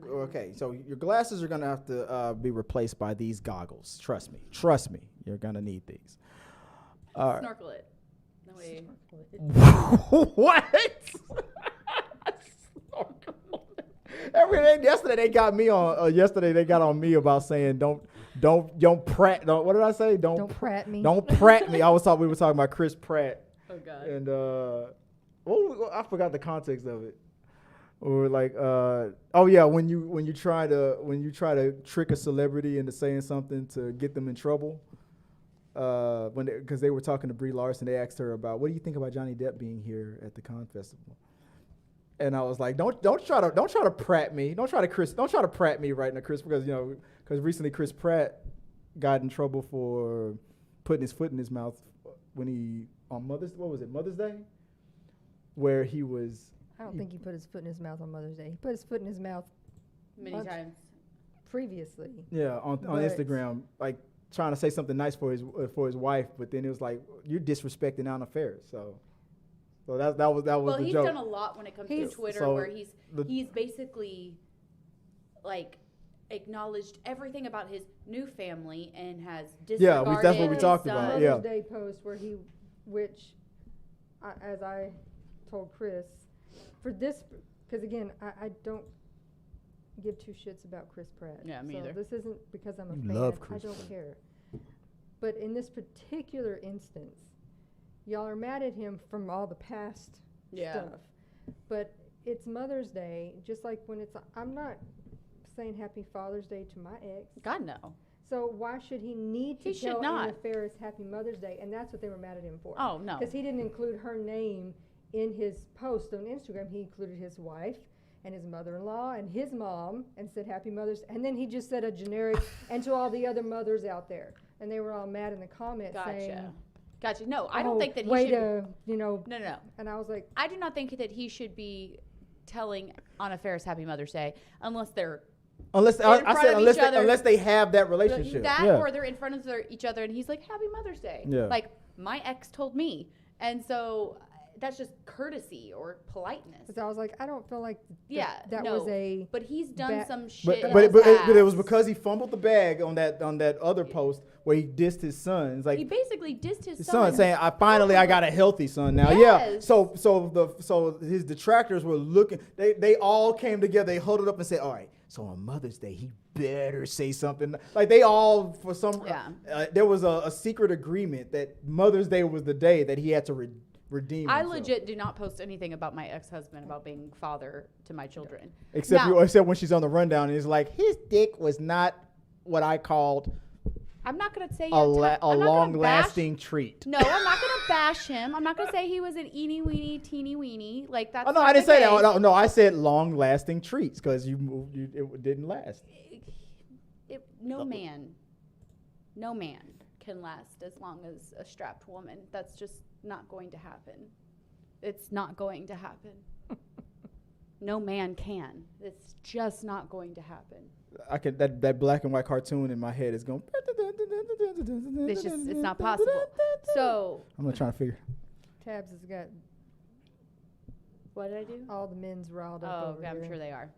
glasses are gonna have to be replaced by these goggles. Trust me, you're gonna need these. Snorkel it. No way. What? Yesterday they got me on. Yesterday they got on me about saying don't prat. What did I say? Don't prat me. Don't prat me. We were talking about Chris Pratt. Oh God. And I forgot the context of it. Or like when you try to trick a celebrity into saying something to get them in trouble. Because they were talking to Brie Larson, they asked her about, what do you think about Johnny Depp being here at the Cannes Festival? And I was like, don't try to prat me. Don't try to prat me right now, Chris, because recently Chris Pratt got in trouble for putting his foot in his mouth when he on Mother's Day, where he was. I don't think he put his foot in his mouth on Mother's Day. He put his foot in his mouth many times previously. Yeah, on Instagram, like trying to say something nice for his wife, but then it was like, you're disrespecting Anna Faris, so. So that was the joke. Well, he's done a lot when it comes to Twitter, where he's basically like acknowledged everything about his new family and has disregarded that's what we talked about. Mother's Day post as I told Chris, for this, because again, I don't give two shits about Chris Pratt. Yeah, me either. This isn't because I'm a fan. Love Chris. I don't care. But in this particular instance, y'all are mad at him from all the past stuff. But it's Mother's Day, just like when I'm not saying Happy Father's Day to my ex. God, no. So why should he need to tell Anna Faris Happy Mother's Day? And that's what they were mad at him for. Oh, no. Because he didn't include her name in his post on Instagram. He included his wife and his mother-in-law and his mom and said Happy Mother's Day. And then he just said a generic, and to all the other mothers out there. And they were all mad in the comments saying... Gotcha. No, I don't think that he should. No. And I was like, I do not think that he should be telling Anna Faris Happy Mother's Day unless they're unless they have that relationship. Or they're in front of each other and he's like, Happy Mother's Day. Yeah. Like my ex told me. And so that's just courtesy or politeness. So I was like, I don't feel like that no, was a. But he's done some But shit. it was because he fumbled the bag on that other post where he dissed his son. It's like he basically dissed his son, saying, "I got a healthy son now." Yes. Yeah. So his detractors were looking. They all came together. They huddled up and said, "All right. So on Mother's Day, he better say something." Like they all, for some, there was a secret agreement that Mother's Day was the day that he had to redeem himself. legit do not post anything about my ex-husband about being father to my children. Except when she's on the rundown and it's like, his dick was not what I called I'm not going to say a long-lasting treat. No, I'm not going to bash him. I'm not going to say he was an eeny weeny teeny weeny. Like that's. Oh no, I didn't say that. No, I said long-lasting treats because it didn't last. No man can last as long as a strapped woman. That's just not going to happen. It's not going to happen. No man can. It's just not going to happen. I could that black and white cartoon in my head is going. It's not possible. So I'm not trying to figure. Tabs has got. What did I do? All the men's riled up. Oh, I'm sure they are.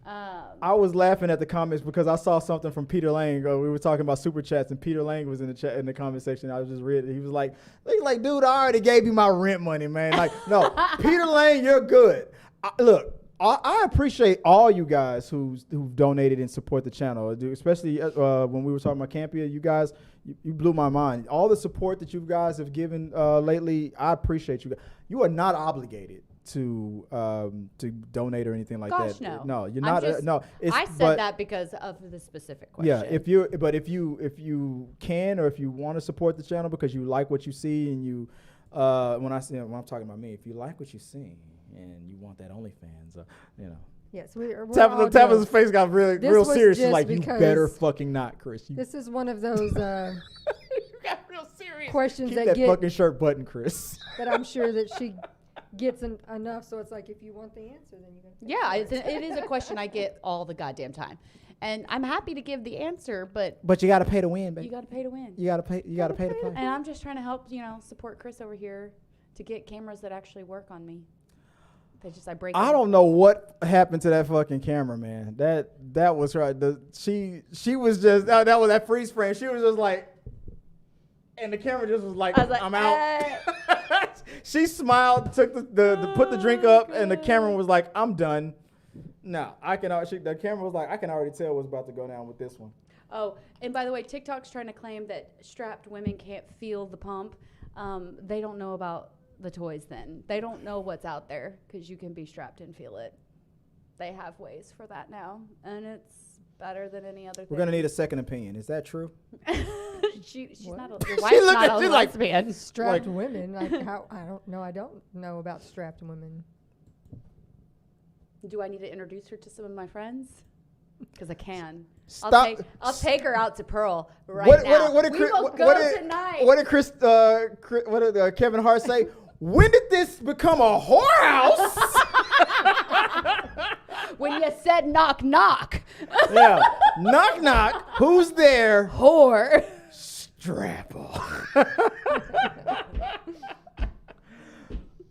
I was laughing at the comments because I saw something from Peter Lang. We were talking about super chats, and Peter Lang was in the chat in the comment section. I was just reading. He was like, dude, I already gave you my rent money, man. Like, no, Peter Lang, you're good. I appreciate all you guys who've donated and support the channel, especially when we were talking about Campia. You guys, you blew my mind. All the support that you guys have given lately, I appreciate you. You are not obligated to donate or anything like that. No, you're not. I said that because of the specific question. Yeah, if you can or if you want to support the channel because you like what you see and you when I'm talking about me, if you like what you see and you want that OnlyFans, Yes, Tabitha's face got real serious. She's like, you better fucking not, Chris. This is one of those you got real serious questions Keep that fucking shirt button, Chris. But I'm sure that she gets enough, so it's like if you want the answer, then you can. It is a question I get all the goddamn time, and I'm happy to give the answer, but you got to pay to win, baby. You got to pay to win. You got to pay. You got to pay to play. And I'm just trying to help support Chris over here to get cameras that actually work on me. I don't know what happened to that fucking camera, man. That was right. She was just that was that freeze frame. She was just like, and the camera just was like I'm out. She smiled, took the put the drink up, and the camera was like, I'm done. No, the camera was like, I can already tell what's about to go down with this one. Oh, and by the way, TikTok's trying to claim that strapped women can't feel the pump. They don't know about the toys then. They don't know what's out there because you can be strapped and feel it. They have ways for that now, and it's better than any other thing. We're going to need a second opinion. Is that true? She's not your wife's not a lesbian. Strapped women, like how I don't know about strapped women. Do I need to introduce her to some of my friends? Because I can. Stop. I'll take her out to Pearl now. What did Chris? What did Kevin Hart say? When did this become a whorehouse? When you said knock knock. Yeah, knock knock. Who's there? Whore. Strap on.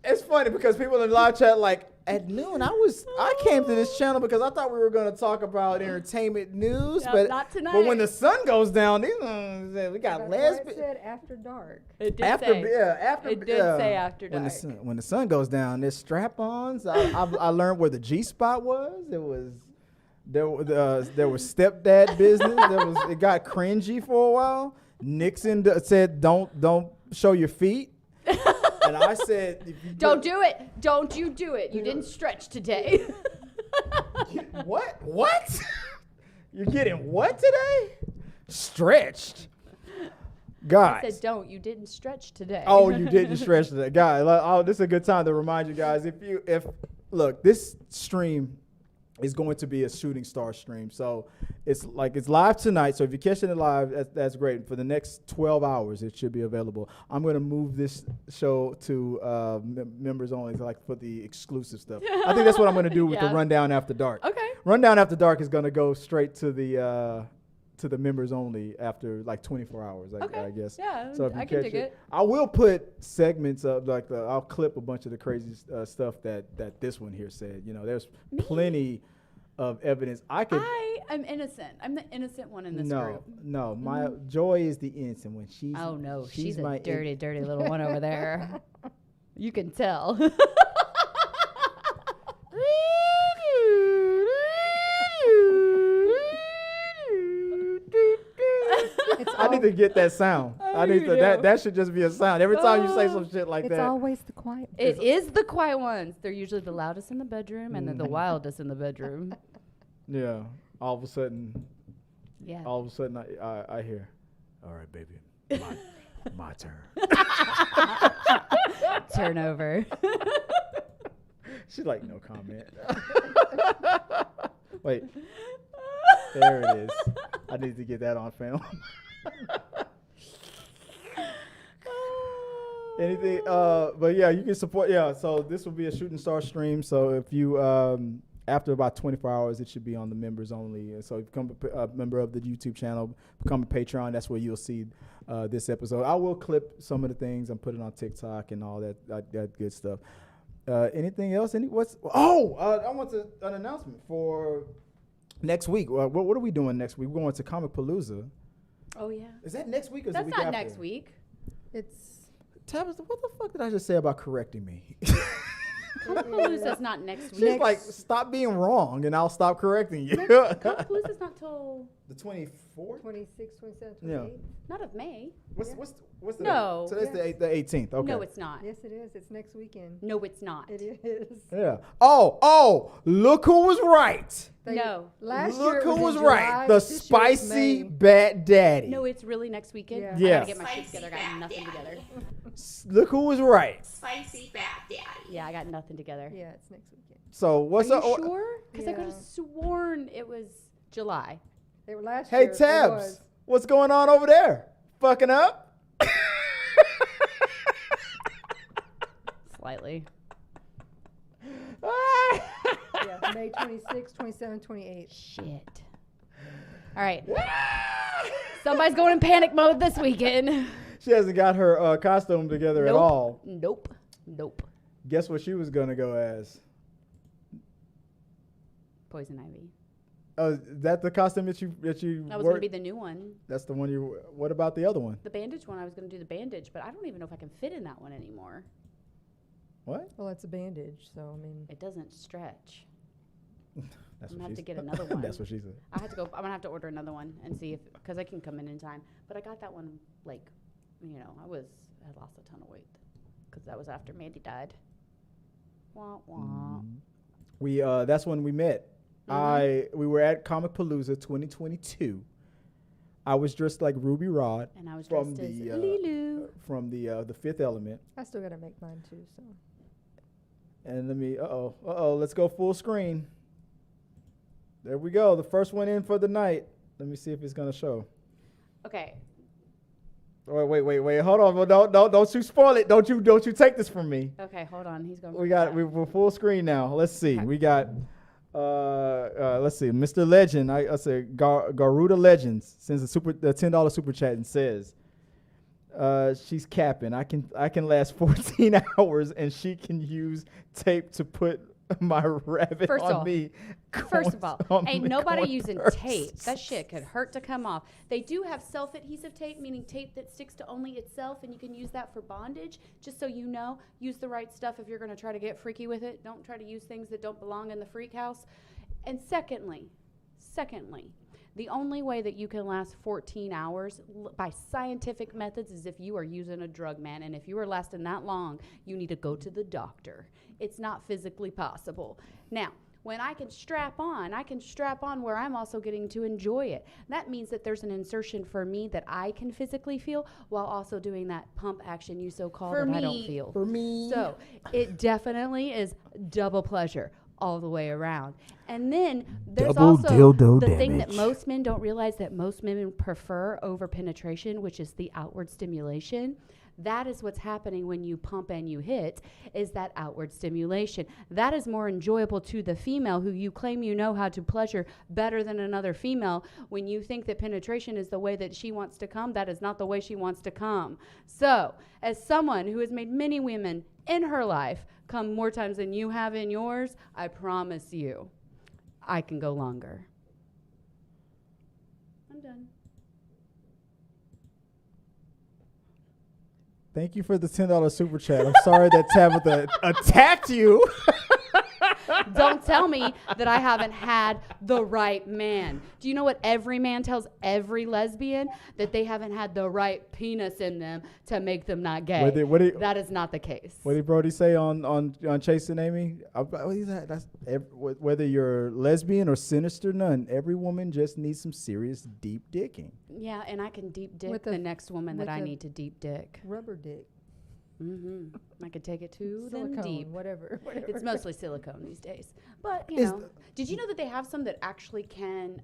It's funny because people in live chat like, at noon, I came to this channel because I thought we were going to talk about entertainment news, but not tonight. But when the sun goes down, we got lesbian. It said after dark. It did say after dark. When the sun goes down, there's strap-ons. I learned where the G spot was. There was STEPDAD business. It got cringy for a while. Nixon said, "Don't show your feet." And I said, don't do it. Don't you do it. You didn't stretch today. What? You're getting what today? Stretched. Guys. I said, don't. You didn't stretch today. Oh, you didn't stretch today. Guys, this is a good time to remind you guys. Look, this stream is going to be a shooting star stream. So it's live tonight. So if you're catching it live, that's great. For the next 12 hours, it should be available. I'm going to move this show to members only, for the exclusive stuff. I think that's what I'm going to do with the Rundown After Dark. Okay. Rundown After Dark is going to go straight to the to the members only after like 24 hours, I guess. Yeah, so if you I can catch dig it. I will put segments of I'll clip a bunch of the crazy stuff that this one here said. You know, there's plenty of evidence. I'm innocent. I'm the innocent one in this group. No, my Joy is the innocent one. Oh no, she's my a dirty little one over there. You can tell. I need to get that sound. That should just be a sound. Every time you say some shit like that. It's always the quiet. It is the quiet ones. They're usually the loudest in the bedroom and they're the wildest in the bedroom. Yeah. All of a sudden I hear, all right, baby, my turn. Turn over. She's like, no comment. Wait. There it is. I need to get that on film. Anything, but yeah, you can support. Yeah, so this will be a shooting star stream. So if you, after about 24 hours, it should be on the members only. And so if you become a member of the YouTube channel, become a Patreon, that's where you'll see this episode. I will clip some of the things and put it on TikTok and all that good stuff. Anything else? I want an announcement for next week. What are we doing next week? We're going to Comic Palooza. Oh yeah. Is that next week or is That's the week not after? next week. It's Tabatha, what the fuck did I just say about correcting me? Comicpalooza's not next week. She's like, stop being wrong and I'll stop correcting you. Comicpalooza's not till The 24th? 26, 27, Yeah. 28. not of May. What's the No. So that's the 18th. Okay. No, it's not. Yes, it is. It's next weekend. No, it's not. It is. Yeah. Oh, look who was right. No. Last Look year who it was in right. July, The this year it's spicy May. bat daddy. No, it's really next weekend. Yeah. I Yeah. gotta get my shit together. I got Spicy nothing Bat together. Look who was right. Spicy Bat Daddy. Yeah, I got nothing together. Yeah, it's next weekend. So what's Are up? you sure? Because I could Yeah. have sworn it was July. They were last Hey year. it Tabs, was. what's going on over there? Fucking up? Slightly. Yeah, May 26, 27, 28. Shit. All right. Somebody's going in panic mode this weekend. She hasn't got her costume together at all. Nope. Guess what she was gonna go as? Poison ivy. Is that the costume that you That was wore? gonna be the new one. That's the one you. What about the other one? The bandage one. I was gonna do the bandage, but I don't even know if I can fit in that one anymore. What? Well, it's a bandage, so I mean. It doesn't stretch. That's I'm what gonna have she to get said. another one. That's what she said. I had to go. I'm gonna have to order another one and see because I can come in time. But I got that one I had lost a ton of weight because that was after Mandy died. Wah wah. We that's when we met. We were at Comic Palooza 2022. I was dressed like Ruby Rod And I was from dressed as the Lilu. from the Fifth Element. I still got to make mine too, so. And let's go full screen. There we go. The first one in for the night. Let me see if it's gonna show. Okay. Wait. Hold on. Well, don't you spoil it. Don't you take this from me. Okay. Hold on. He's going. We're full screen now. Let's see. We got let's see. Mr. Legend. I say Garuda Legends sends a $10 super chat and says, she's capping. I can last 14 hours and she can use tape to put my rabbit on me. First of all, ain't nobody using tape. That shit could hurt to come off. They do have self-adhesive tape, meaning tape that sticks to only itself, and you can use that for bondage. Just so you know, use the right stuff if you're going to try to get freaky with it. Don't try to use things that don't belong in the freak house. And secondly, the only way that you can last 14 hours by scientific methods is if you are using a drug, man. And if you are lasting that long, you need to go to the doctor. It's not physically possible. Now, when I can strap on where I'm also getting to enjoy it. That means that there's an insertion for me that I can physically feel while also doing that pump action you so-called that I don't feel. For me. So it definitely is double pleasure all the way around. And then there's Double also dildo the thing that damage. most men don't realize that most women prefer over penetration, which is the outward stimulation. That is what's happening when you pump and you hit, is that outward stimulation. That is more enjoyable to the female who you claim you know how to pleasure better than another female. When you think that penetration is the way that she wants to come, that is not the way she wants to come. So, as someone who has made many women in her life come more times than you have in yours, I promise you, I can go longer. I'm done. Thank you for the $10 super chat. I'm sorry that Tabatha attacked you. Don't tell me that I haven't had the right man. Do you know what every man tells every lesbian? That they haven't had the right penis in them to make them not gay. That is not the case. What did Brody say on Chasing Amy? Whether you're lesbian or sinister nun, every woman just needs some serious deep dicking. Yeah, and I can deep dick the next woman that I need to deep dick. Rubber dick. Mm-hmm. I could take it to silicone, them deep. Whatever. It's mostly silicone these days. But, you know, did you know that they have some that actually can,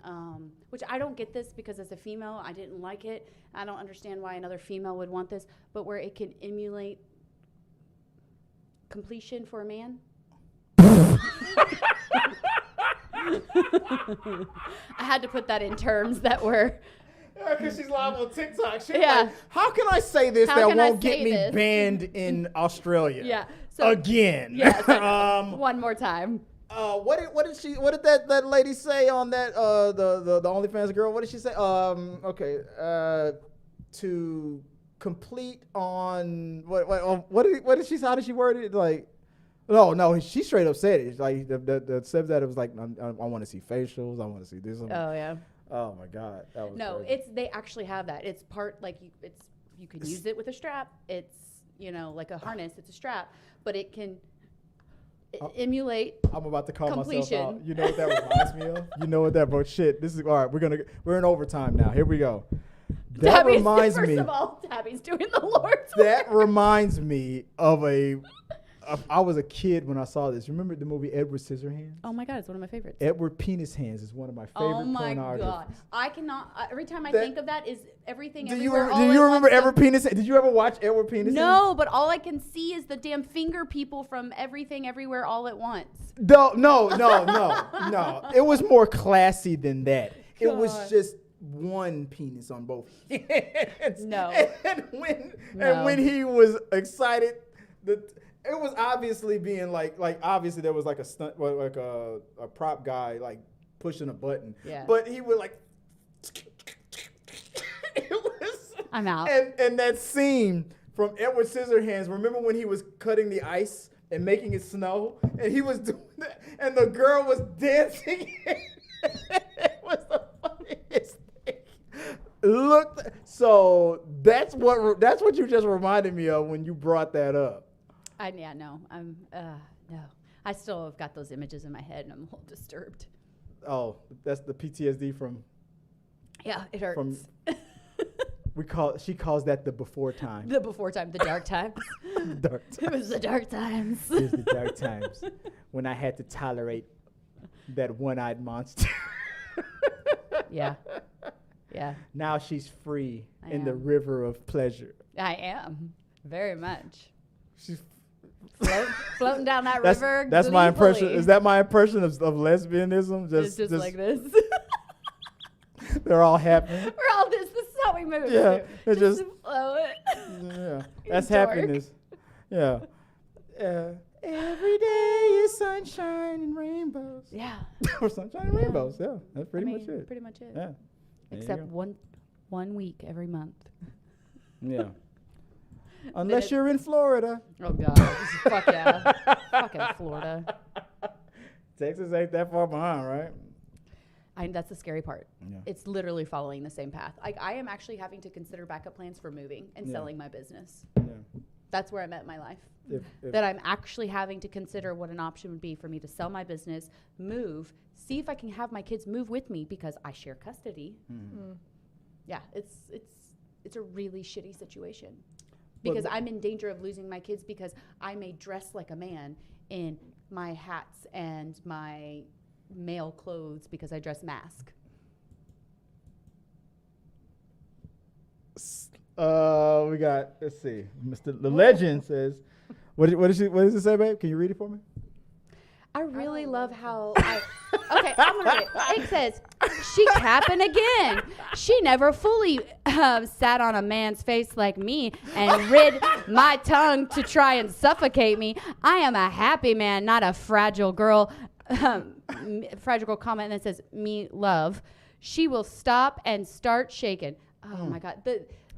which I don't get this because as a female, I didn't like it. I don't understand why another female would want this, but where it can emulate completion for a man. I had to put that in terms that were... Because she's live on TikTok. She's like, how can I say this that won't get me banned in Australia? Yeah. So again. Yeah. So one more time. What did that lady say on that the OnlyFans girl? What did she say? To complete on what did she how did she word it? Like, no, she straight up said it. It's like the STEPDAD was like, I want to see facials. I want to see this. Oh yeah. Oh my God, that was no. crazy. They actually have that. It's part like you can use it with a strap. It's like a harness. It's a strap, but it can emulate. I'm about to call completion. myself out. You know what that reminds me of? You know what that? But shit, this is all right. We're in overtime now. Here we go. That reminds me. First of all, Tabby's doing the Lord's That work. reminds me of I was a kid when I saw this. Remember the movie Edward Scissorhands? Oh my God, it's one of my favorites. Edward Penis Hands is one of my favorite Oh my pornographers. God, I cannot. Every time I think of that is everything. Do everywhere. you remember Edward Penis? Did you ever watch Edward Penis? No, but all I can see is the damn finger people from Everything Everywhere All at Once. No. It was more classy than that. It was just one penis on both hands. No. And when he was excited, it was obviously being like obviously there was like a stunt, like a prop guy like pushing a button. Yeah. But he would like. It was. I'm out. And that scene from Edward Scissorhands. Remember when he was cutting the ice and making it snow, and he was doing that, and the girl was dancing. It was the funniest thing. So that's what you just reminded me of when you brought that up. No. I still have got those images in my head, and I'm a little disturbed. Oh, that's the PTSD from. Yeah, it hurts. She calls that the before time. The before time, the dark times. Dark times. It was the dark times. It was the dark times when I had to tolerate that one-eyed monster. Yeah. Now she's free in the river of pleasure. I am very much. She's floating down that river. That's my impression. Is that my impression of lesbianism? It's just like this. They're all happy. We're all this. This is how we move. Yeah, it's just flow it. Yeah, that's happiness. Yeah. Every day is sunshine and rainbows. Yeah. Or sunshine and rainbows. Yeah, that's pretty much it. Pretty much it. Yeah. Except one week every month. Yeah. Unless you're in Florida. Oh God. Fuck yeah. Fucking Florida. Texas ain't that far behind, right? That's the scary part. Yeah. It's literally following the same path. I am actually having to consider backup plans for moving and selling my business. Yeah. That's where I'm at in my life. If that I'm actually having to consider what an option would be for me to sell my business, move, see if I can have my kids move with me because I share custody. Mm-hmm. Yeah, it's a really shitty situation. Because I'm in danger of losing my kids because I may dress like a man in my hats and my male clothes because I dress mask. We got, let's see. The legend says, what does it say, babe? Can you read it for me? I really love how okay, I'm gonna read it. It says, she capping again. She never fully sat on a man's face like me and rid my tongue to try and suffocate me. I am a happy man, not a fragile girl. Fragile girl comment, and it says, me love. She will stop and start shaking. Oh my God.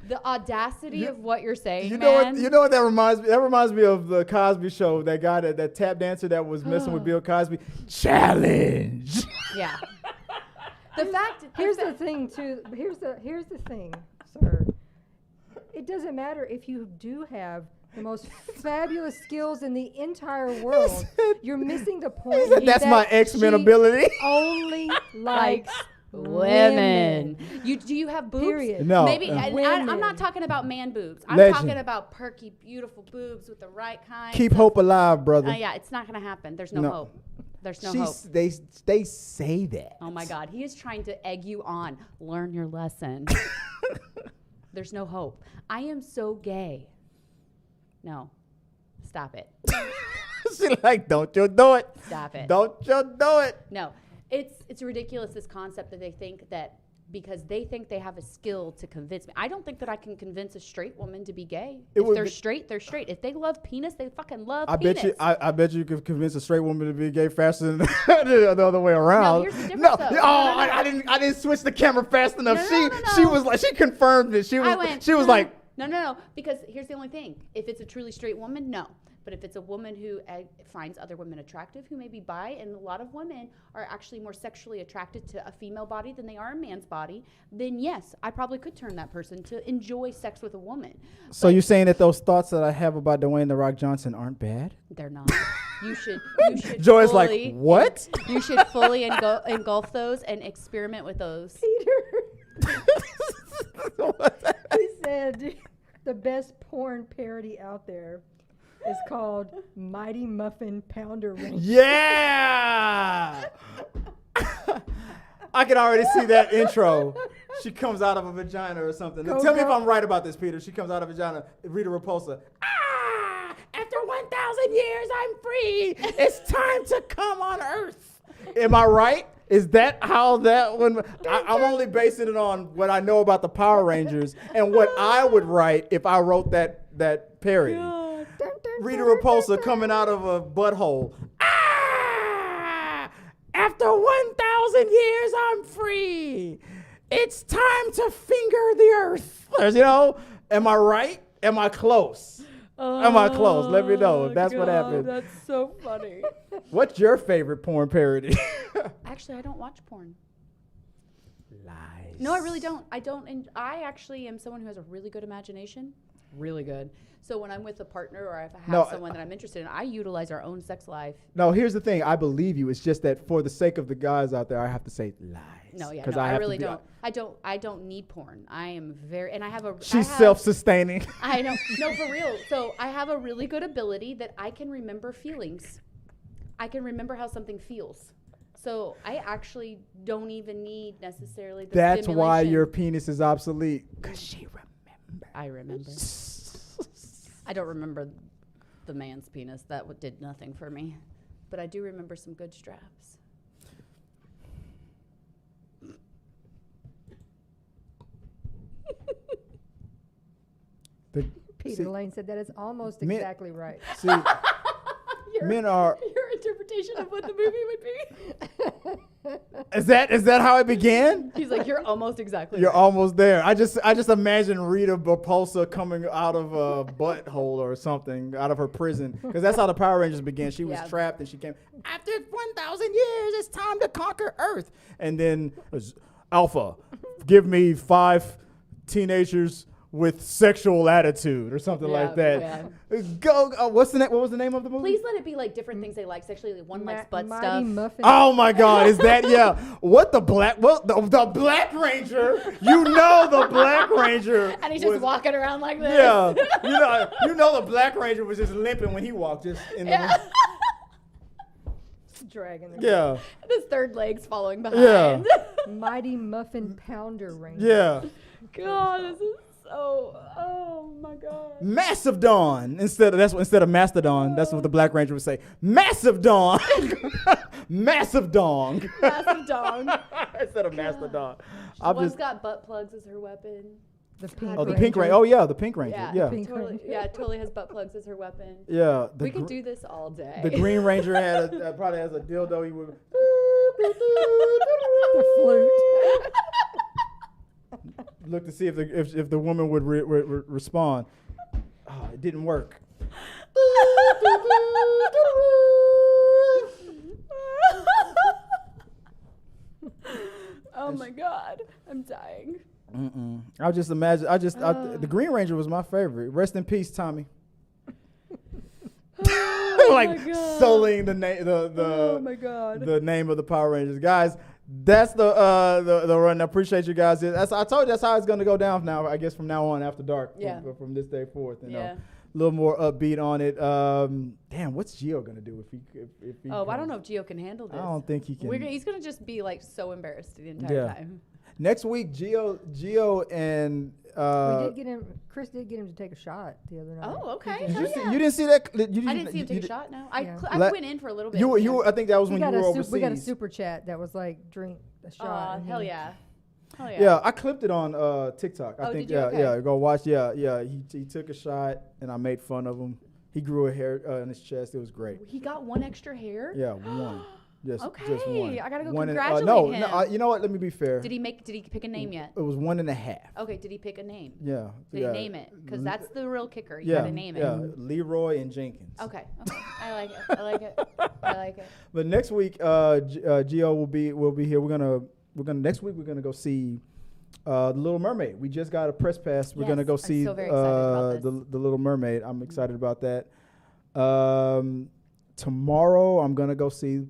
The audacity of what you're saying, you know man. What, you know what that reminds me? That reminds me of the Cosby Show. That guy, that tap dancer that was messing with Bill Cosby. Challenge. Yeah. Here's the thing, too. Here's the thing, sir. It doesn't matter if you do have the most fabulous skills in the entire world. You're missing the point. That's my X-Men ability. Only likes women. Do you have boobs? Period. No. Maybe I'm not talking about man boobs. I'm Legend. talking about perky, beautiful boobs with the right kind. Keep hope alive, brother. Yeah, it's not going to happen. There's no hope. There's no hope. They say that. Oh my God, he is trying to egg you on. Learn your lesson. There's no hope. I am so gay. No, stop it. She's like, don't you do it. Stop it. Don't you do it. No. It's ridiculous, this concept that they think that because they think they have a skill to convince me. I don't think that I can convince a straight woman to be gay. If they're straight, they're straight. If they love penis, they fucking love penis. I bet you could convince a straight woman to be gay faster than the other way around. No, here's the difference, though. I didn't switch the camera fast enough. She was like, she confirmed it. She was like, no, because here's the only thing. If it's a truly straight woman, no. But if it's a woman who finds other women attractive, who may be bi, and a lot of women are actually more sexually attracted to a female body than they are a man's body, then yes, I probably could turn that person to enjoy sex with a woman. So you're saying that those thoughts that I have about Dwayne "The Rock" Johnson aren't bad? They're not. You should Joy's fully, like, what? You should fully engulf those and experiment with those. Peter. He said the best porn parody out there is called Mighty Muffin Pounder Ring. Yeah! I can already see that intro. She comes out of a vagina or something. Tell me if I'm right about this, Peter. She comes out of a vagina. Rita Repulsa. After 1,000 years, I'm free. It's time to come on Earth. Am I right? Is that how that one? I'm only basing it on what I know about the Power Rangers and what I would write if I wrote that parody. Rita Repulsa coming out of a butthole. After 1,000 years, I'm free. It's time to finger the earth. Am I right? Am I close? Am I close? Let me know if that's what happened. That's so funny. What's your favorite porn parody? Actually, I don't watch porn. Lies. No, I really don't. I actually am someone who has a really good imagination. Really good. So when I'm with a partner or if I have someone that I'm interested in, I utilize our own sex life. No, here's the thing. I believe you. It's just that for the sake of the guys out there, I have to say lies. No, I really don't. I don't need porn. I am She's self-sustaining. I know. No, for real. So I have a really good ability that I can remember feelings. I can remember how something feels. So I actually don't even need necessarily the That's stimulation. why your penis is obsolete. Because she remembers. I remember. I don't remember the man's penis. That did nothing for me. But I do remember some good straps. Peter Lane said that is almost exactly right. See, men are. Your interpretation of what the movie would be. Is that how it began? He's like, you're almost exactly. You're right. almost there. I just imagine Rita Repulsa coming out of a butthole or something, out of her prison, because that's how the Power Rangers began. She was trapped and she came. After 1,000 years, it's time to conquer Earth. And then Alpha, give me 5 teenagers with sexual attitude or something like that. Yeah. Go. What was the name of the movie? Please let it be like different things they like sexually. One likes butt Mighty stuff. Muffin. Oh my God! Is that What the Black? Well, the Black Ranger. The Black Ranger. And he's just walking around like this. Yeah. The Black Ranger was just limping when he walked, just in the. Dragging. Yeah. His third leg's following behind. Yeah. Mighty Muffin Pounder Ring. Yeah. God, this is Oh my God. Massive Dawn. Instead of Mastodon, that's what the Black Ranger would say. Massive Dawn. Massive Dong. Massive Dong. Instead of Mastodon. One's got butt plugs as her weapon. The Pink the Pink Ranger. Oh yeah, the Pink Ranger. Yeah. Totally has butt plugs as her weapon. Yeah. We could do this all day. The Green Ranger probably has a dildo. He would. The flute. Look to see if the woman would respond. Oh, it didn't work. Oh my God, I'm dying. I just imagine. The Green Ranger was my favorite. Rest in peace, Tommy. Like sullying the name, Oh my God. the name of the Power Rangers, guys. That's the run. I appreciate you guys. I told you that's how it's gonna go down now. I guess from now on after dark. Yeah. From this day forth. You know, Yeah. a little more upbeat on it. Damn, what's Gio gonna do if he? I don't know if Gio can handle this. I don't think he can. He's gonna just be like so embarrassed the entire time. Next week, Gio and we did get him. Chris did get him to take a shot the other night. Oh, okay. you didn't see that? I didn't see him take a shot. No, I went in for a little bit. I think that was when you were overseas. We got a super chat that was like, drink a shot. Hell yeah. Yeah, I clipped it on TikTok. I think. Did you? Okay. Go watch. Yeah. He took a shot and I made fun of him. He grew a hair on his chest. It was great. He got one extra hair. Yeah, one. Just one. I gotta go one congratulate him. No, you know what? Let me be fair. Did he pick a name yet? It was 1.5. Okay, did he pick a name? Yeah. Did he name it? Because that's the real kicker. You gotta name it. Yeah, Leroy and Jenkins. Okay. I like it. But next week, Gio will be here. Next week we're gonna go see The Little Mermaid. We just got a press pass. We're gonna go see I'm so very excited about this. The Little Mermaid. I'm excited about that. Tomorrow I'm gonna go see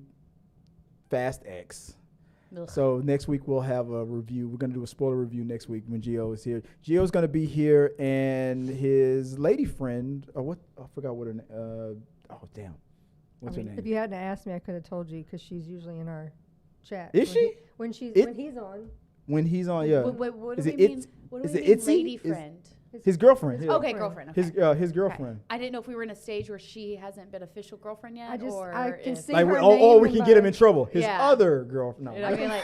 Fast X. Ugh. So next week we'll have a review. We're gonna do a spoiler review next week when Gio is here. Gio's gonna be here, and his lady friend. I forgot what her name. Damn. What's her name? If you hadn't asked me, I could have told you because she's usually in our chat. Is she? When he's on. When he's on, yeah. What do we mean? What do we mean, Itzy? lady friend? His girlfriend. Okay, girlfriend. Okay. His girlfriend. I didn't know if we were in a stage where she hasn't been official girlfriend yet, I or can if see Like, her we name can get him in trouble. His Yeah. other girlfriend. No. I mean, like,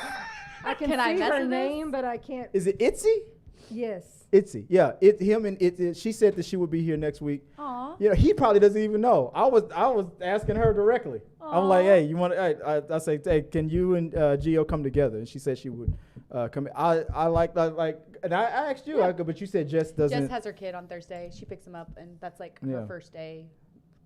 I can Can I see mess her with this? name, but I can't. Is it Itzy? Yes. Itzy. Yeah. Him and Itzy. She said that she would be here next week. aw. You know, he probably doesn't even know. I was asking her directly. I'm like, hey, you want to? I say, hey, can you and Gio come together? And she said she would come. I like, and I asked you, but you said Jess doesn't. Jess has her kid on Thursday. She picks him up, and that's like her first day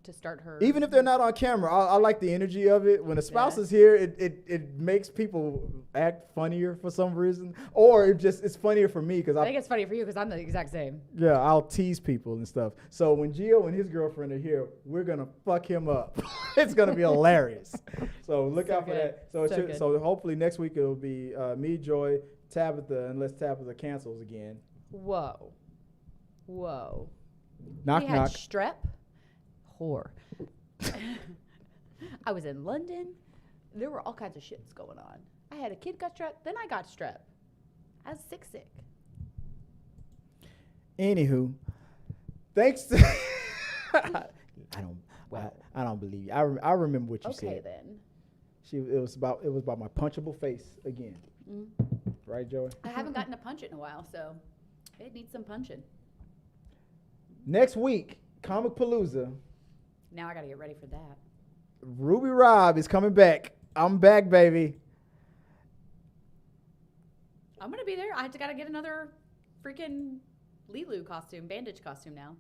to start her. Even if they're not on camera, I like the energy of it. When a spouse is here, it makes people act funnier for some reason, or it's funnier for me because I think it's funny for you because I'm the exact same. Yeah, I'll tease people and stuff. So when Gio and his girlfriend are here, we're gonna fuck him up. It's gonna be hilarious. So look out for that. So hopefully next week it'll be me, Joy, Tabatha, unless Tabatha cancels again. Whoa. Knock We knock. had strep. Whore. I was in London. There were all kinds of shits going on. I had a kid got strep, then I got strep. I was sick. Anywho, thanks to I don't believe you. I remember what you said. Okay then. It was about my punchable face again. Right, Joey? I haven't gotten to punch it in a while, so it needs some punching. Next week, Comic Palooza. Now I gotta get ready for that. Ruby Rob is coming back. I'm back, baby. I'm gonna be there. I gotta get another freaking Lilu costume, bandage costume now.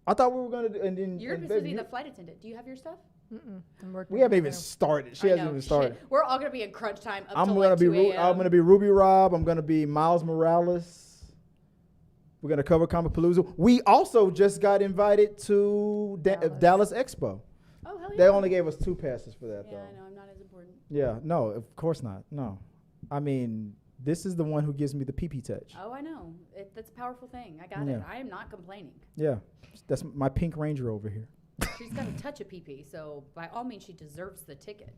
I thought we were gonna do, and then You're supposed to be the flight attendant. Do you have your stuff? I'm working. We haven't even started. She hasn't even started. Shit. We're all gonna be in crunch time up I'm till gonna like be 2 a.m. I'm gonna be Ruby Rob. I'm gonna be Miles Morales. We're gonna cover Comic Palooza. We also just got invited to Dallas Expo. Oh hell yeah! They only gave us 2 passes for that, though. Yeah, I know. I'm not as important. Yeah, no, of course not. No, I mean, this is the one who gives me the pee-pee touch. Oh, I know. That's a powerful thing. I got it. I am not complaining. Yeah, that's my Pink Ranger over here. She's got to touch a pee-pee, so by all means, she deserves the ticket.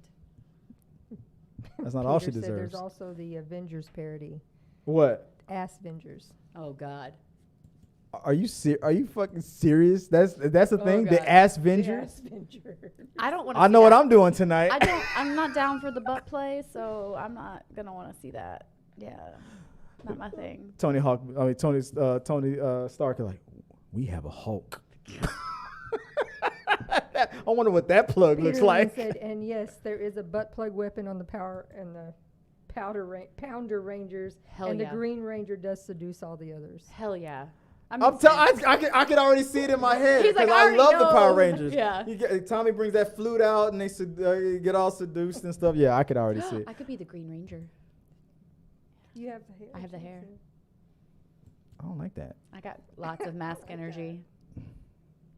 That's not all she Peter said deserves. there's also the Avengers parody. What? Ass Vengers. Oh God. Are you fucking serious? That's the thing. God. The ass venger. I don't want. I know what I'm doing tonight. I'm not down for the butt play, so I'm not gonna want to see that. Yeah, not my thing. Tony Stark is like, we have a Hulk. I wonder what that plug looks like. Said, and yes, there is a butt plug weapon on the Pounder Rangers. Hell and yeah. The Green Ranger does seduce all the others. Hell yeah. I can already see it in my head. He's like, I love the Power Rangers. Yeah. Tommy brings that flute out and they get all seduced and stuff. Yeah, I could already see it. I could be the Green Ranger. You have the hair. I have the hair. I don't like that. I got lots of mask energy.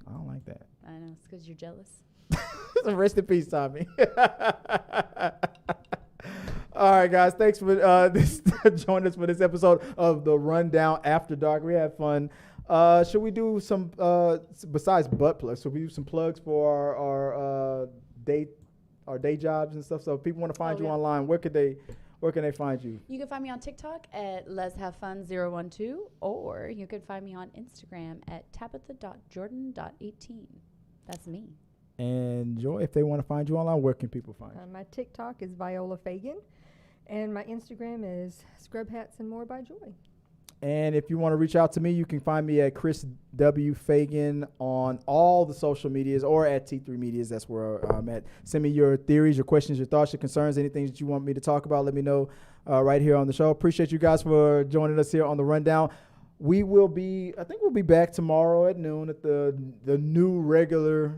I don't like that. I know, it's because you're jealous. So rest in peace, Tommy. All right, guys. Thanks for joining us for this episode of The Rundown After Dark. We had fun. Should we do some, besides butt plugs, should we do some plugs for our day jobs and stuff? So if people want to find you online, where can they find you? You can find me on TikTok at LesHaveFun012, or you can find me on Instagram at Tabatha.Jordan.18. That's me. And Joy, if they want to find you online, where can people find you? My TikTok is Viola Fagan, and my Instagram is Scrub Hats and More by Joy. And if you want to reach out to me, you can find me at Chris W. Fagan on all the social medias or at T3 Medias. That's where I'm at. Send me your theories, your questions, your thoughts, your concerns, anything that you want me to talk about. Let me know right here on the show. Appreciate you guys for joining us here on The Rundown. I think we'll be back tomorrow at noon at the new regular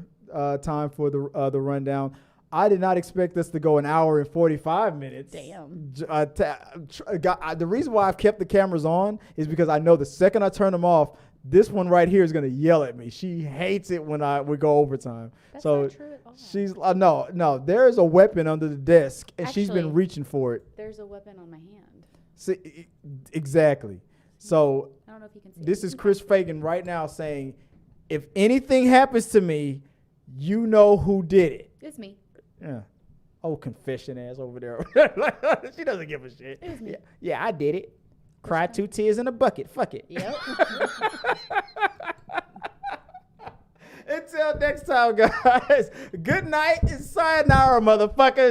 time for the Rundown. I did not expect us to go an hour and 45 minutes. Damn. The reason why I've kept the cameras on is because I know the second I turn them off, this one right here is going to yell at me. She hates it when we go overtime. That's so not true at all. She's no. There is a weapon under the desk, and she's been reaching for it. There's a weapon on my hand. See, exactly. So I don't know if you can see this is Chris Fagan right now saying, if anything happens to me, you know who did it. It's me. Yeah. Oh, confession ass over there. She doesn't give a shit. It was me. Yeah, I did it. Cried 2 tears in a bucket. Fuck it. Yep. Until next time, guys. Good night and sayonara, motherfuckers.